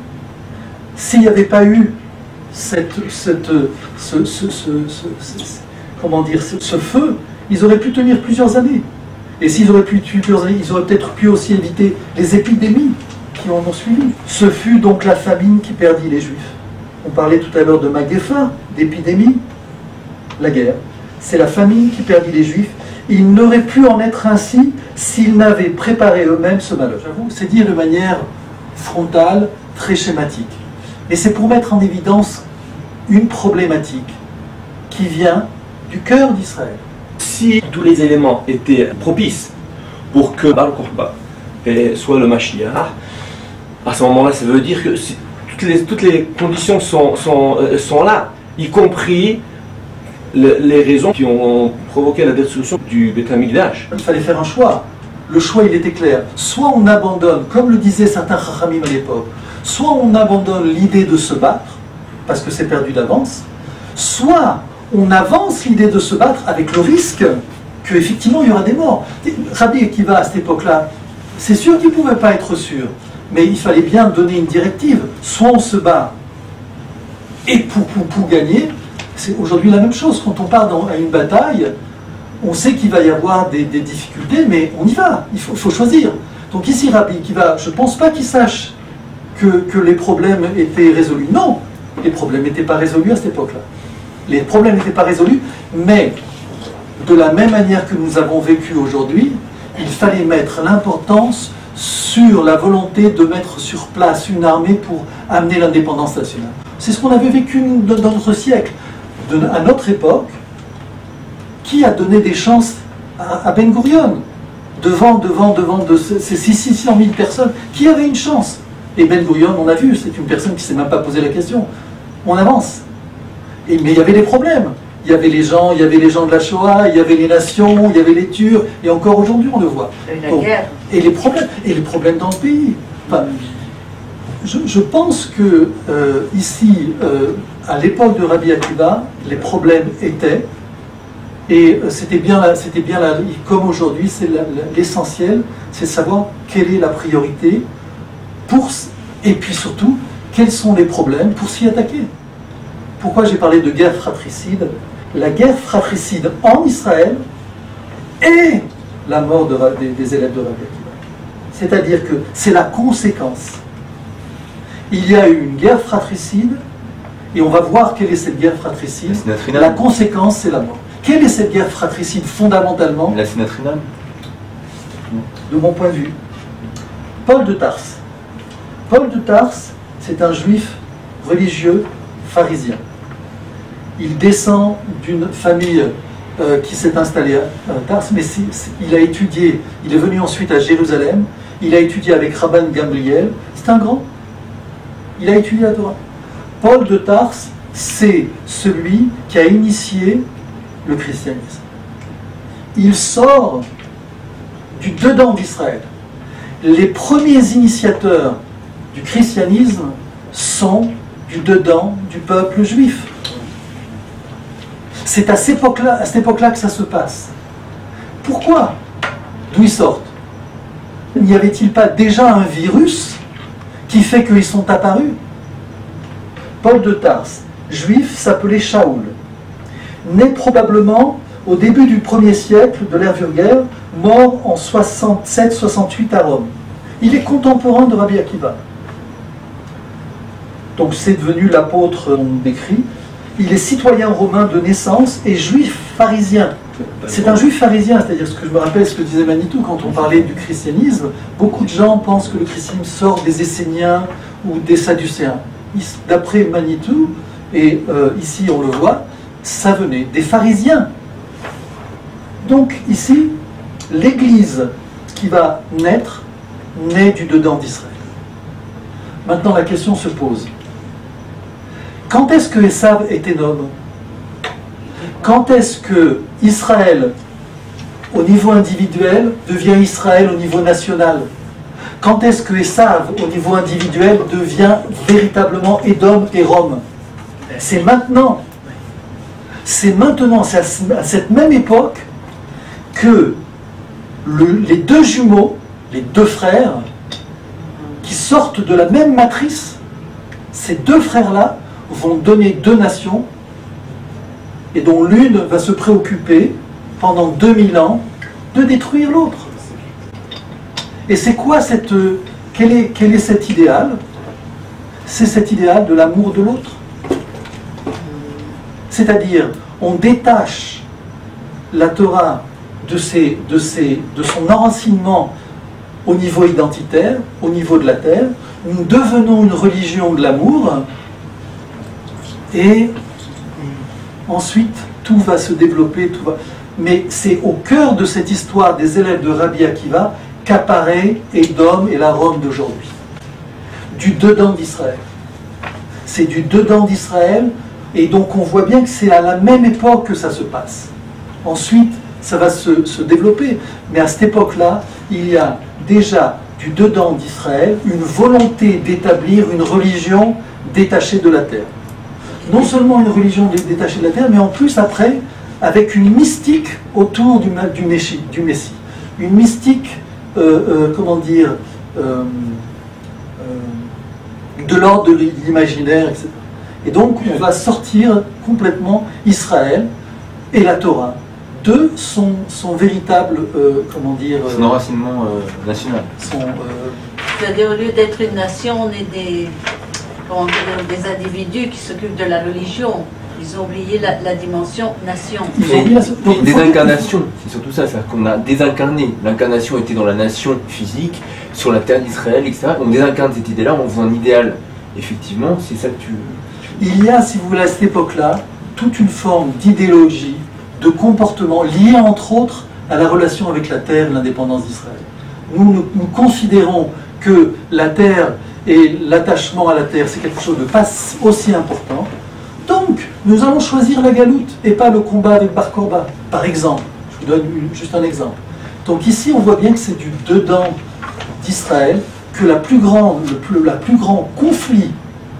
S'il n'y avait pas eu ce feu, ils auraient pu tenir plusieurs années. Et s'ils auraient pu tenir plusieurs années, ils auraient peut-être pu aussi éviter les épidémies qui en ont suivi. Ce fut donc la famine qui perdit les Juifs. On parlait tout à l'heure de Magéfa, d'épidémie. La guerre. C'est la famine qui perdit les Juifs. Ils n'auraient pu en être ainsi s'ils n'avaient préparé eux-mêmes ce malheur. J'avoue, c'est dit de manière frontale, très schématique. Et c'est pour mettre en évidence une problématique qui vient du cœur d'Israël. Si tous les éléments étaient propices pour que Bar Kokhba soit le Mashiach, à ce moment-là, ça veut dire que si toutes les conditions sont là, y compris les raisons qui ont provoqué la destruction du Beth Amikdash. Il fallait faire un choix. Le choix, il était clair. Soit on abandonne, comme le disaient certains Chachamim à l'époque, soit on abandonne l'idée de se battre, parce que c'est perdu d'avance, soit on avance l'idée de se battre avec le risque qu'effectivement il y aura des morts. Rabbi Akiva, à cette époque-là, c'est sûr qu'il ne pouvait pas être sûr, mais il fallait bien donner une directive. Soit on se bat, et pour gagner, c'est aujourd'hui la même chose. Quand on part à une bataille, on sait qu'il va y avoir des difficultés, mais on y va, il faut choisir. Donc ici, Rabbi Akiva, je ne pense pas qu'il sache que les problèmes étaient résolus. Non, les problèmes n'étaient pas résolus à cette époque-là. Les problèmes n'étaient pas résolus, mais de la même manière que nous avons vécu aujourd'hui, il fallait mettre l'importance sur la volonté de mettre sur place une armée pour amener l'indépendance nationale. C'est ce qu'on avait vécu dans notre siècle. À notre époque, qui a donné des chances à Ben Gurion devant de ces 600 000 personnes, qui avait une chance? Et Ben Gurion, on a vu, c'est une personne qui ne s'est même pas posé la question. On avance. Mais il y avait des problèmes. Il y avait les gens de la Shoah, il y avait les nations, il y avait les Turcs, et encore aujourd'hui on le voit. Et les problèmes dans le pays. Enfin, je pense que ici, à l'époque de Rabbi Akiva, les problèmes étaient, et c'était bien là, comme aujourd'hui, c'est l'essentiel, c'est de savoir quelle est la priorité, et puis surtout, quels sont les problèmes pour s'y attaquer. Pourquoi j'ai parlé de guerre fratricide? La guerre fratricide en Israël et la mort des élèves de Rabbi Akiva. C'est-à-dire que c'est la conséquence. Il y a eu une guerre fratricide, et on va voir quelle est cette guerre fratricide. La conséquence, c'est la mort. Quelle est cette guerre fratricide fondamentalement? La Sinatrinam. De mon point de vue, Paul de Tarse. Paul de Tarse, c'est un juif religieux pharisien. Il descend d'une famille qui s'est installé à Tars, mais il a étudié, il est venu ensuite à Jérusalem, il a étudié avec Rabban Gamliel, c'est un grand, il a étudié la Torah. Paul de Tars, c'est celui qui a initié le christianisme. Il sort du dedans d'Israël. Les premiers initiateurs du christianisme sont du dedans du peuple juif. C'est à cette époque-là que ça se passe. Pourquoi? D'où ils sortent? N'y avait-il pas déjà un virus qui fait qu'ils sont apparus? Paul de Tars, juif, s'appelait Shaoul. Né probablement au début du 1er siècle de l'ère vulgaire, mort en 67-68 à Rome. Il est contemporain de Rabbi Akiva. Donc c'est devenu l'apôtre on décrit. Il est citoyen romain de naissance et juif pharisien. C'est un juif pharisien, c'est-à-dire ce que je me rappelle, ce que disait Manitou quand on parlait du christianisme. Beaucoup de gens pensent que le christianisme sort des Esséniens ou des Sadducéens. D'après Manitou, et ici on le voit, ça venait des pharisiens. Donc ici, l'Église qui va naître, naît du dedans d'Israël. Maintenant la question se pose. Quand est-ce que Esav est énome? Quand est-ce que Israël, au niveau individuel, devient Israël au niveau national? Quand est-ce que Esav, au niveau individuel, devient véritablement Édom et Rome? C'est maintenant. C'est maintenant, c'est à cette même époque que les deux jumeaux, les deux frères, qui sortent de la même matrice, ces deux frères-là vont donner deux nations et dont l'une va se préoccuper pendant 2000 ans de détruire l'autre. Et c'est quoi quel est cet idéal? C'est cet idéal de l'amour de l'autre. C'est-à-dire, on détache la Torah de son enracinement au niveau identitaire, au niveau de la terre. Nous devenons une religion de l'amour et ensuite tout va se développer. Mais c'est au cœur de cette histoire des élèves de Rabbi Akiva qu'apparaît Édom et la Rome d'aujourd'hui. Du dedans d'Israël. C'est du dedans d'Israël, et donc on voit bien que c'est à la même époque que ça se passe. Ensuite, ça va se développer, mais à cette époque-là, il y a déjà du dedans d'Israël une volonté d'établir une religion détachée de la terre. Non seulement une religion détachée de la terre, mais en plus après, avec une mystique autour du Messie. Une mystique, comment dire, de l'ordre de l'imaginaire, etc. Et donc on va sortir complètement Israël et la Torah de son véritable, comment dire... son enracinement national. C'est-à-dire, au lieu d'être une nation, on est des individus qui s'occupent de la religion. Ils ont oublié la dimension nation. Des incarnations, c'est surtout ça, c'est-à-dire qu'on a désincarné. L'incarnation était dans la nation physique, sur la terre d'Israël, etc. On désincarne cette idée-là, on voit un idéal. Effectivement, c'est ça que tu... Il y a, si vous voulez, à cette époque-là, toute une forme d'idéologie, de comportement lié entre autres à la relation avec la terre et l'indépendance d'Israël. Nous considérons que la terre et l'attachement à la terre, c'est quelque chose de pas aussi important. Donc, nous allons choisir la galoute et pas le combat avec Bar Korba, par exemple. Je vous donne juste un exemple. Donc ici, on voit bien que c'est du dedans d'Israël que le plus grand conflit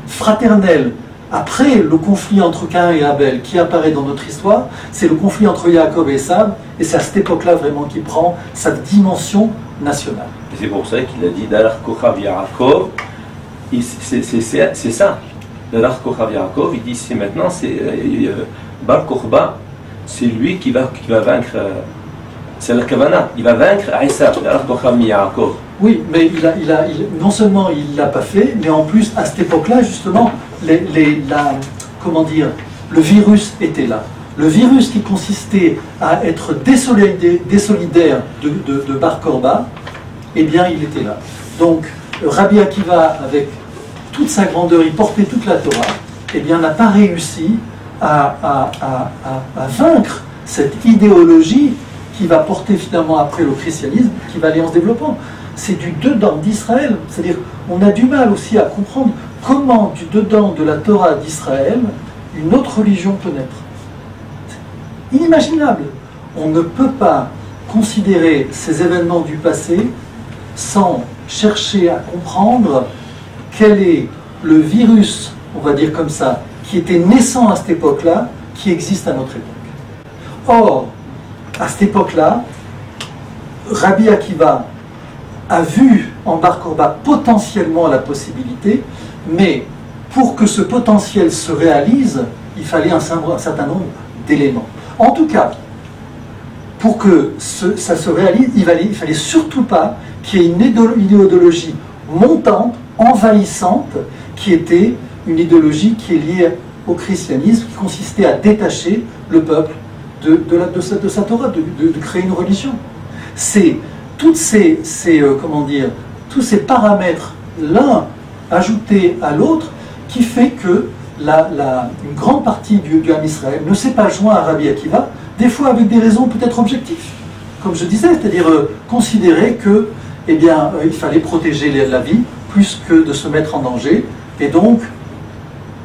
fraternel après le conflit entre Caïn et Abel qui apparaît dans notre histoire, c'est le conflit entre Yaakov et Esav, et c'est à cette époque-là vraiment qu'il prend sa dimension nationale. Et c'est pour ça qu'il a dit Dalar Kochav Yaakov, c'est ça. Dalar Kochav Yaakov, il dit c'est maintenant, c'est Bar Korba, c'est lui qui va vaincre, c'est la Kavana, il va vaincre Esav, Dalar Kochav Yaakov. Oui, mais non seulement il ne l'a pas fait, mais en plus, à cette époque-là, justement, comment dire, le virus était là. Le virus qui consistait à être désolidaire de Bar Korba, eh bien, il était là. Donc, Rabbi Akiva, avec toute sa grandeur, il portait toute la Torah, eh bien, n'a pas réussi à vaincre cette idéologie qui va porter finalement après le christianisme, qui va aller en se développant. C'est du dedans d'Israël. C'est-à-dire, on a du mal aussi à comprendre comment du dedans de la Torah d'Israël, une autre religion peut naître. C'est inimaginable. On ne peut pas considérer ces événements du passé sans chercher à comprendre quel est le virus, on va dire comme ça, qui était naissant à cette époque-là, qui existe à notre époque. Or, à cette époque-là, Rabbi Akiva a vu en Bar Korba potentiellement la possibilité, mais pour que ce potentiel se réalise, il fallait un certain nombre d'éléments. En tout cas, pour que ça se réalise, il fallait surtout pas qu'il y ait une idéologie montante, envahissante, qui était une idéologie qui est liée au christianisme, qui consistait à détacher le peuple de sa Torah, de créer une religion. C'est toutes tous ces paramètres, l'un ajouté à l'autre, qui fait que une grande partie du Ham Israël ne s'est pas joint à Rabbi Akiva, des fois avec des raisons peut-être objectives, comme je disais, c'est-à-dire considérer que, il fallait protéger la vie plus que de se mettre en danger, et donc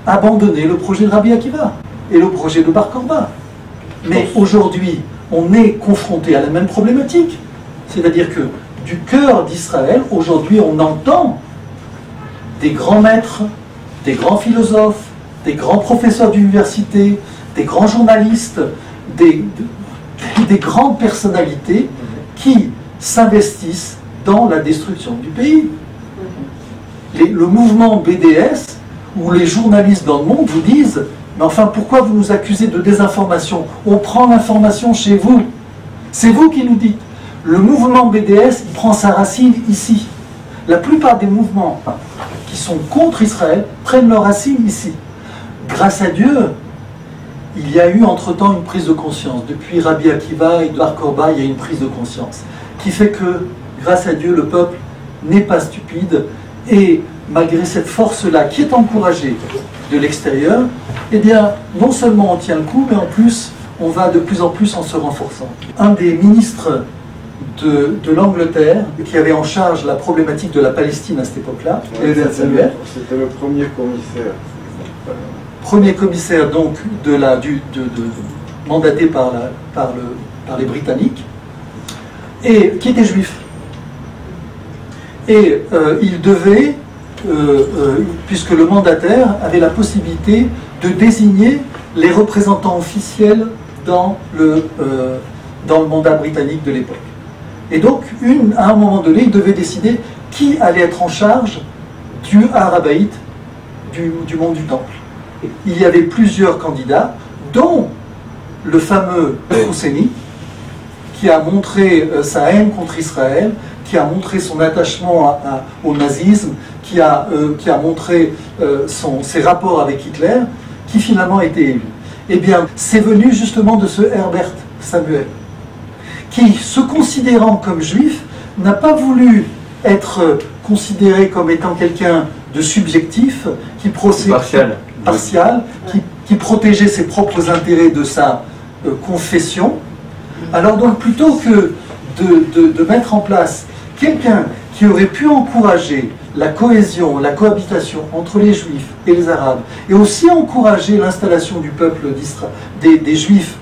abandonner le projet de Rabbi Akiva et le projet de Bar Korba. Mais aujourd'hui, on est confronté à la même problématique, c'est-à-dire que du cœur d'Israël, aujourd'hui, on entend des grands maîtres, des grands philosophes, des grands professeurs d'université, des grands journalistes, des grandes personnalités qui s'investissent dans la destruction du pays. Le mouvement BDS, où les journalistes dans le monde vous disent « Mais enfin, pourquoi vous nous accusez de désinformation? On prend l'information chez vous. C'est vous qui nous dites. » Le mouvement BDS, il prend sa racine ici. La plupart des mouvements qui sont contre Israël prennent leur racine ici. Grâce à Dieu, il y a eu entre-temps une prise de conscience. Depuis Rabbi Akiva et Bar Korba, il y a une prise de conscience qui fait que, grâce à Dieu, le peuple n'est pas stupide, et malgré cette force-là qui est encouragée de l'extérieur, non seulement on tient le coup, mais en plus, on va de plus en plus en se renforçant. Un des ministres de l'Angleterre, qui avait en charge la problématique de la Palestine à cette époque-là, c'était le premier commissaire. Premier commissaire donc mandaté par les Britanniques, et qui était juif. Et il devait, puisque le mandataire avait la possibilité de désigner les représentants officiels dans le mandat britannique de l'époque. Et donc, à un moment donné, il devait décider qui allait être en charge du Harabaït, du mont du Temple. Il y avait plusieurs candidats, dont le fameux Husseini, qui a montré sa haine contre Israël, qui a montré son attachement au nazisme, qui a montré ses rapports avec Hitler, qui finalement a été élu. Eh bien, c'est venu justement de ce Herbert Samuel, qui, se considérant comme juif, n'a pas voulu être considéré comme étant quelqu'un de subjectif, qui partial, qui protégeait ses propres intérêts de sa confession. Alors donc, plutôt que de mettre en place quelqu'un qui aurait pu encourager la cohésion, la cohabitation entre les Juifs et les Arabes, et aussi encourager l'installation du peuple des Juifs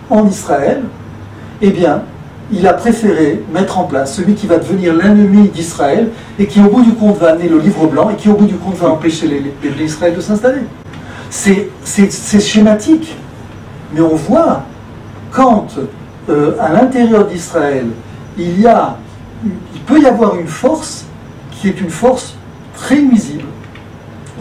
en Israël, eh bien, il a préféré mettre en place celui qui va devenir l'ennemi d'Israël et qui, au bout du compte, va amener le livre blanc et qui, au bout du compte, va empêcher les Israël de s'installer. C'est schématique, mais on voit quand, à l'intérieur d'Israël, il peut y avoir une force qui est une force très nuisible,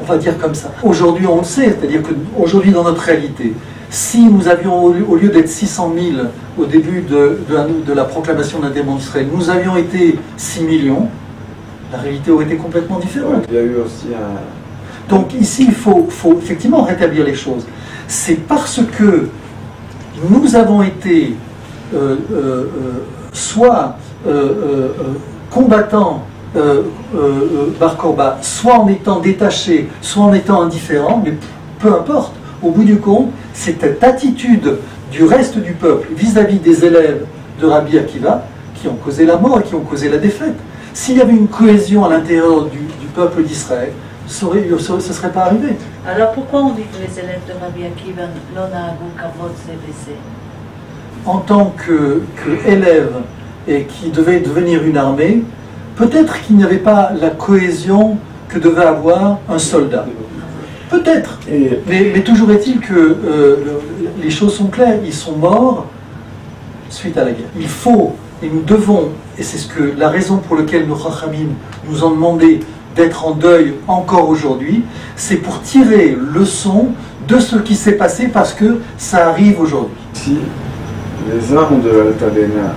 on va dire comme ça. Aujourd'hui, on le sait, c'est-à-dire qu'aujourd'hui, dans notre réalité, si nous avions, au lieu d'être 600 000 au début de la proclamation d'indépendance d'Israël, nous avions été 6 millions, la réalité aurait été complètement différente. Il y a eu aussi un... Donc ici, il faut effectivement rétablir les choses. C'est parce que nous avons été soit combattants Bar Korba, soit en étant détachés, soit en étant indifférents, mais peu importe. Au bout du compte, c'est cette attitude du reste du peuple vis-à-vis des élèves de Rabbi Akiva qui ont causé la mort et qui ont causé la défaite. S'il y avait une cohésion à l'intérieur du peuple d'Israël, ce ne serait pas arrivé. Alors pourquoi on dit que les élèves de Rabbi Akiva l'on a kavod CVC? En tant qu'élèves et qui devaient devenir une armée, peut-être qu'il n'y avait pas la cohésion que devait avoir un soldat. Peut-être. Mais toujours est-il que les choses sont claires. Ils sont morts suite à la guerre. Il faut, et nous devons, et c'est la raison pour laquelle nos Chachamim nous ont demandé d'être en deuil encore aujourd'hui, c'est pour tirer leçon de ce qui s'est passé parce que ça arrive aujourd'hui. Si les armes de Altalena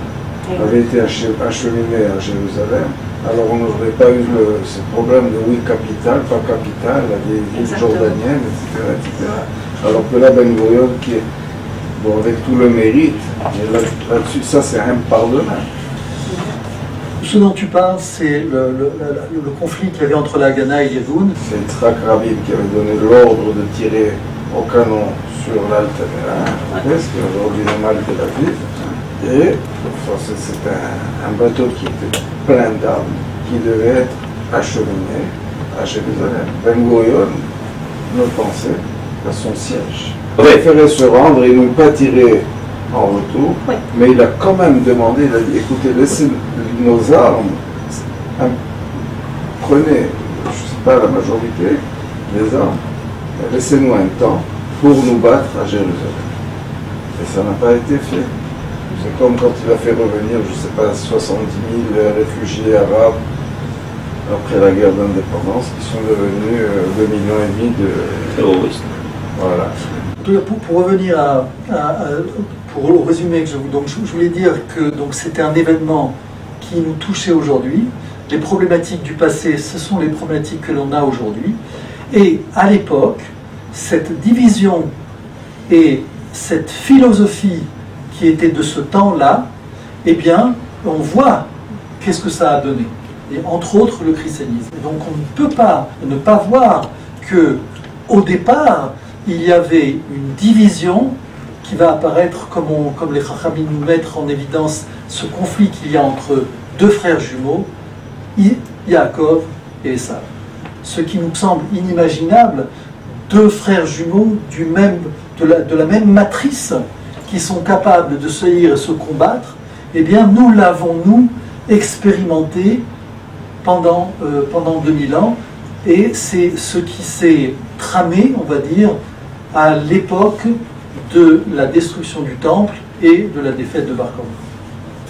avaient été acheminées à Jérusalem, alors on n'aurait pas eu ce problème de oui, capitale, pas capitale, la ville jordanienne, etc. Alors que là, Ben Gurion, qui est, bon, avec tout le mérite, là-dessus, ça c'est un parlement. Ce dont tu parles, c'est le conflit qu'il y avait entre la Haganah et Yevoun. C'est Yitzhak Rabin qui avait donné l'ordre de tirer au canon sur l'Altamira, qui aujourd'hui le mal de la ville. Et c'était un bateau qui était plein d'armes, qui devait être acheminé à Jérusalem. Ben Gurion ne pensait qu'à son siège. Il préférait se rendre et ne pas tirer en retour, mais il a quand même demandé, il a dit, écoutez, laissez nos armes, prenez, je ne sais pas la majorité, les armes, laissez-nous un temps pour nous battre à Jérusalem. Et ça n'a pas été fait. C'est comme quand il a fait revenir, je ne sais pas, 70 000 réfugiés arabes après la guerre d'indépendance, qui sont devenus 2,5 millions de terroristes. Voilà. Pour revenir pour résumer, je voulais dire que c'était un événement qui nous touchait aujourd'hui. Les problématiques du passé, ce sont les problématiques que l'on a aujourd'hui. Et à l'époque, cette division et cette philosophie qui était de ce temps-là, eh bien, on voit qu'est-ce que ça a donné. Et entre autres, le christianisme. Donc on ne peut pas ne pas voir que, au départ, il y avait une division qui va apparaître comme les Chachamim nous mettent en évidence ce conflit qu'il y a entre deux frères jumeaux, Yaakov et Esav. Ce qui nous semble inimaginable, deux frères jumeaux de la même matrice qui sont capables de se haïr et se combattre, eh bien nous l'avons, nous, expérimenté pendant 2000 ans, et c'est ce qui s'est tramé, on va dire, à l'époque de la destruction du temple et de la défaite de Bar Kokhba.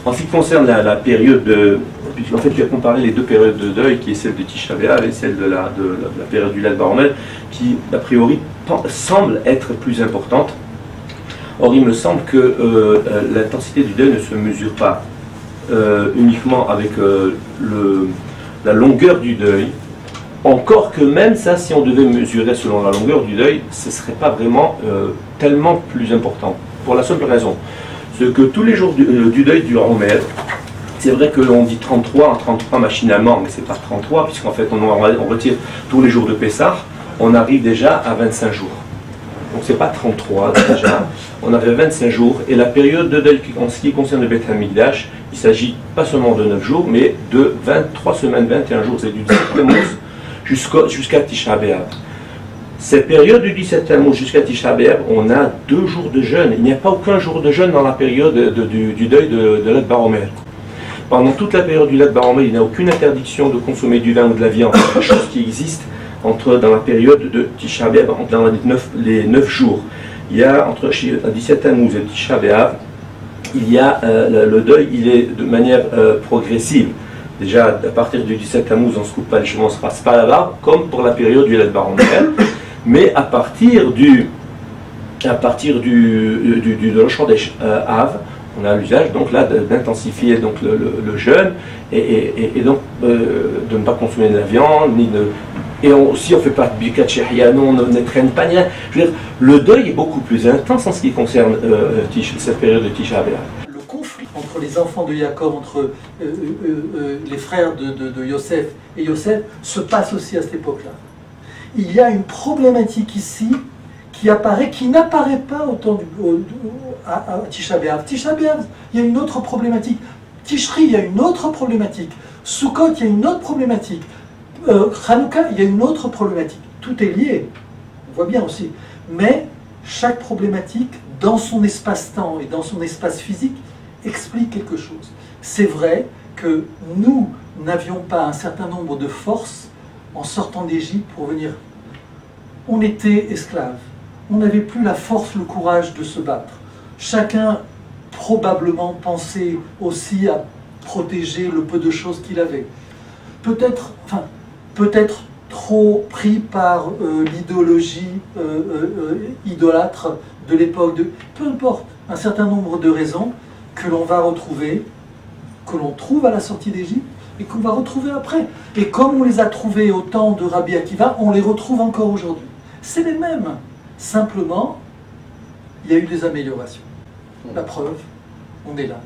En ce qui concerne la période de... En fait, tu as comparé les deux périodes de deuil, qui est celle de Tisha B'Av et celle de la période du Lag BaOmer, qui, a priori, semble être plus importante. Or, il me semble que l'intensité du deuil ne se mesure pas uniquement avec la longueur du deuil. Encore que même ça, si on devait mesurer selon la longueur du deuil, ce ne serait pas vraiment tellement plus important. Pour la simple raison, c'est que tous les jours du deuil du Omer, c'est vrai que l'on dit 33 machinalement, mais c'est pas 33, puisqu'en fait on retire tous les jours de Pessah, on arrive déjà à 25 jours. Donc c'est pas 33 déjà, on avait 25 jours, et la période de deuil en ce qui concerne le Beth Hamikdash, il s'agit pas seulement de 9 jours, mais de 23 semaines, 21 jours, c'est du 17 Tammuz jusqu'à Tisha B'Av. Cette période du 17 Tammuz jusqu'à Tisha B'Av, on a 2 jours de jeûne. Il n'y a pas aucun jour de jeûne dans la période du deuil de Lag BaOmer. Pendant toute la période du Lag BaOmer, il n'y a aucune interdiction de consommer du vin ou de la viande, chose qui existe dans la période de Tisha B'Av, dans les 9 jours. Il y a entre 17 Tammuz et Tisha B'Av, il y a le deuil, il est de manière progressive. Déjà, à partir du 17 Tammuz, on ne se coupe pas les cheveux, on ne se passe pas la barbe, comme pour la période du Lag BaOmer. Mais à partir du Rosh Chodesh Av, on a l'usage donc là d'intensifier donc le jeûne et donc de ne pas consommer de la viande et aussi on ne fait pas de bikat shehriano, on ne traîne pas rien. Je veux dire, le deuil est beaucoup plus intense en ce qui concerne cette période de Tisha B'Av. Le conflit entre les enfants de Yaakov, entre les frères de Yosef et Yosef se passe aussi à cette époque-là. Il y a une problématique ici qui apparaît, qui n'apparaît pas au temps à Tisha B'Av. Tisha B'Av, il y a une autre problématique. Tishri, il y a une autre problématique. Sukkot, il y a une autre problématique. Hanouka, il y a une autre problématique. Tout est lié, on voit bien aussi. Mais chaque problématique, dans son espace-temps et dans son espace physique, explique quelque chose. C'est vrai que nous n'avions pas un certain nombre de forces en sortant d'Égypte pour venir. On était esclaves. On n'avait plus la force, le courage de se battre. Chacun probablement pensait aussi à protéger le peu de choses qu'il avait. Peut-être trop pris par l'idéologie idolâtre de l'époque. Peu importe, un certain nombre de raisons que l'on va retrouver, que l'on trouve à la sortie d'Égypte et qu'on va retrouver après. Et comme on les a trouvés au temps de Rabbi Akiva, on les retrouve encore aujourd'hui. C'est les mêmes. Simplement, il y a eu des améliorations. La preuve, on est là.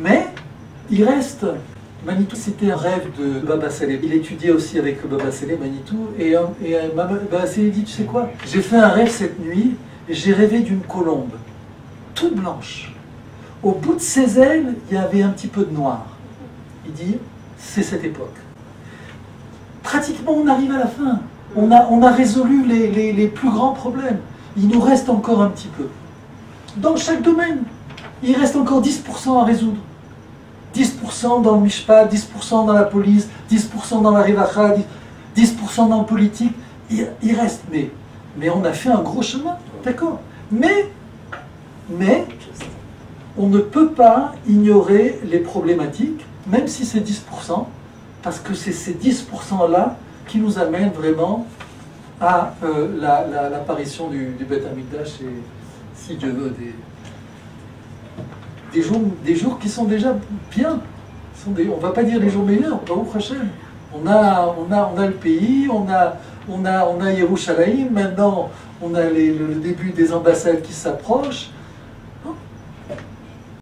Mais il reste... Manitou, c'était un rêve de Baba Saleh. Il étudiait aussi avec Baba Saleh, Manitou, et Baba Saleh dit, tu sais quoi, j'ai fait un rêve cette nuit, et j'ai rêvé d'une colombe, toute blanche. Au bout de ses ailes, il y avait un petit peu de noir. Il dit, c'est cette époque. Pratiquement, on arrive à la fin. On a résolu les plus grands problèmes. Il nous reste encore un petit peu. Dans chaque domaine, il reste encore 10% à résoudre. 10% dans le Mishpat, 10% dans la police, 10% dans la Rivacha, 10% dans le politique. Il reste, mais on a fait un gros chemin, d'accord. Mais on ne peut pas ignorer les problématiques, même si c'est 10%, parce que c'est ces 10%-là qui nous amènent vraiment à l'apparition du Beth Amikdash et, si Dieu veut, des jours qui sont déjà bien. On ne va pas dire les jours meilleurs, Baruch Hashem. On a le pays, on a Yerushalayim, maintenant on a le début des ambassades qui s'approchent,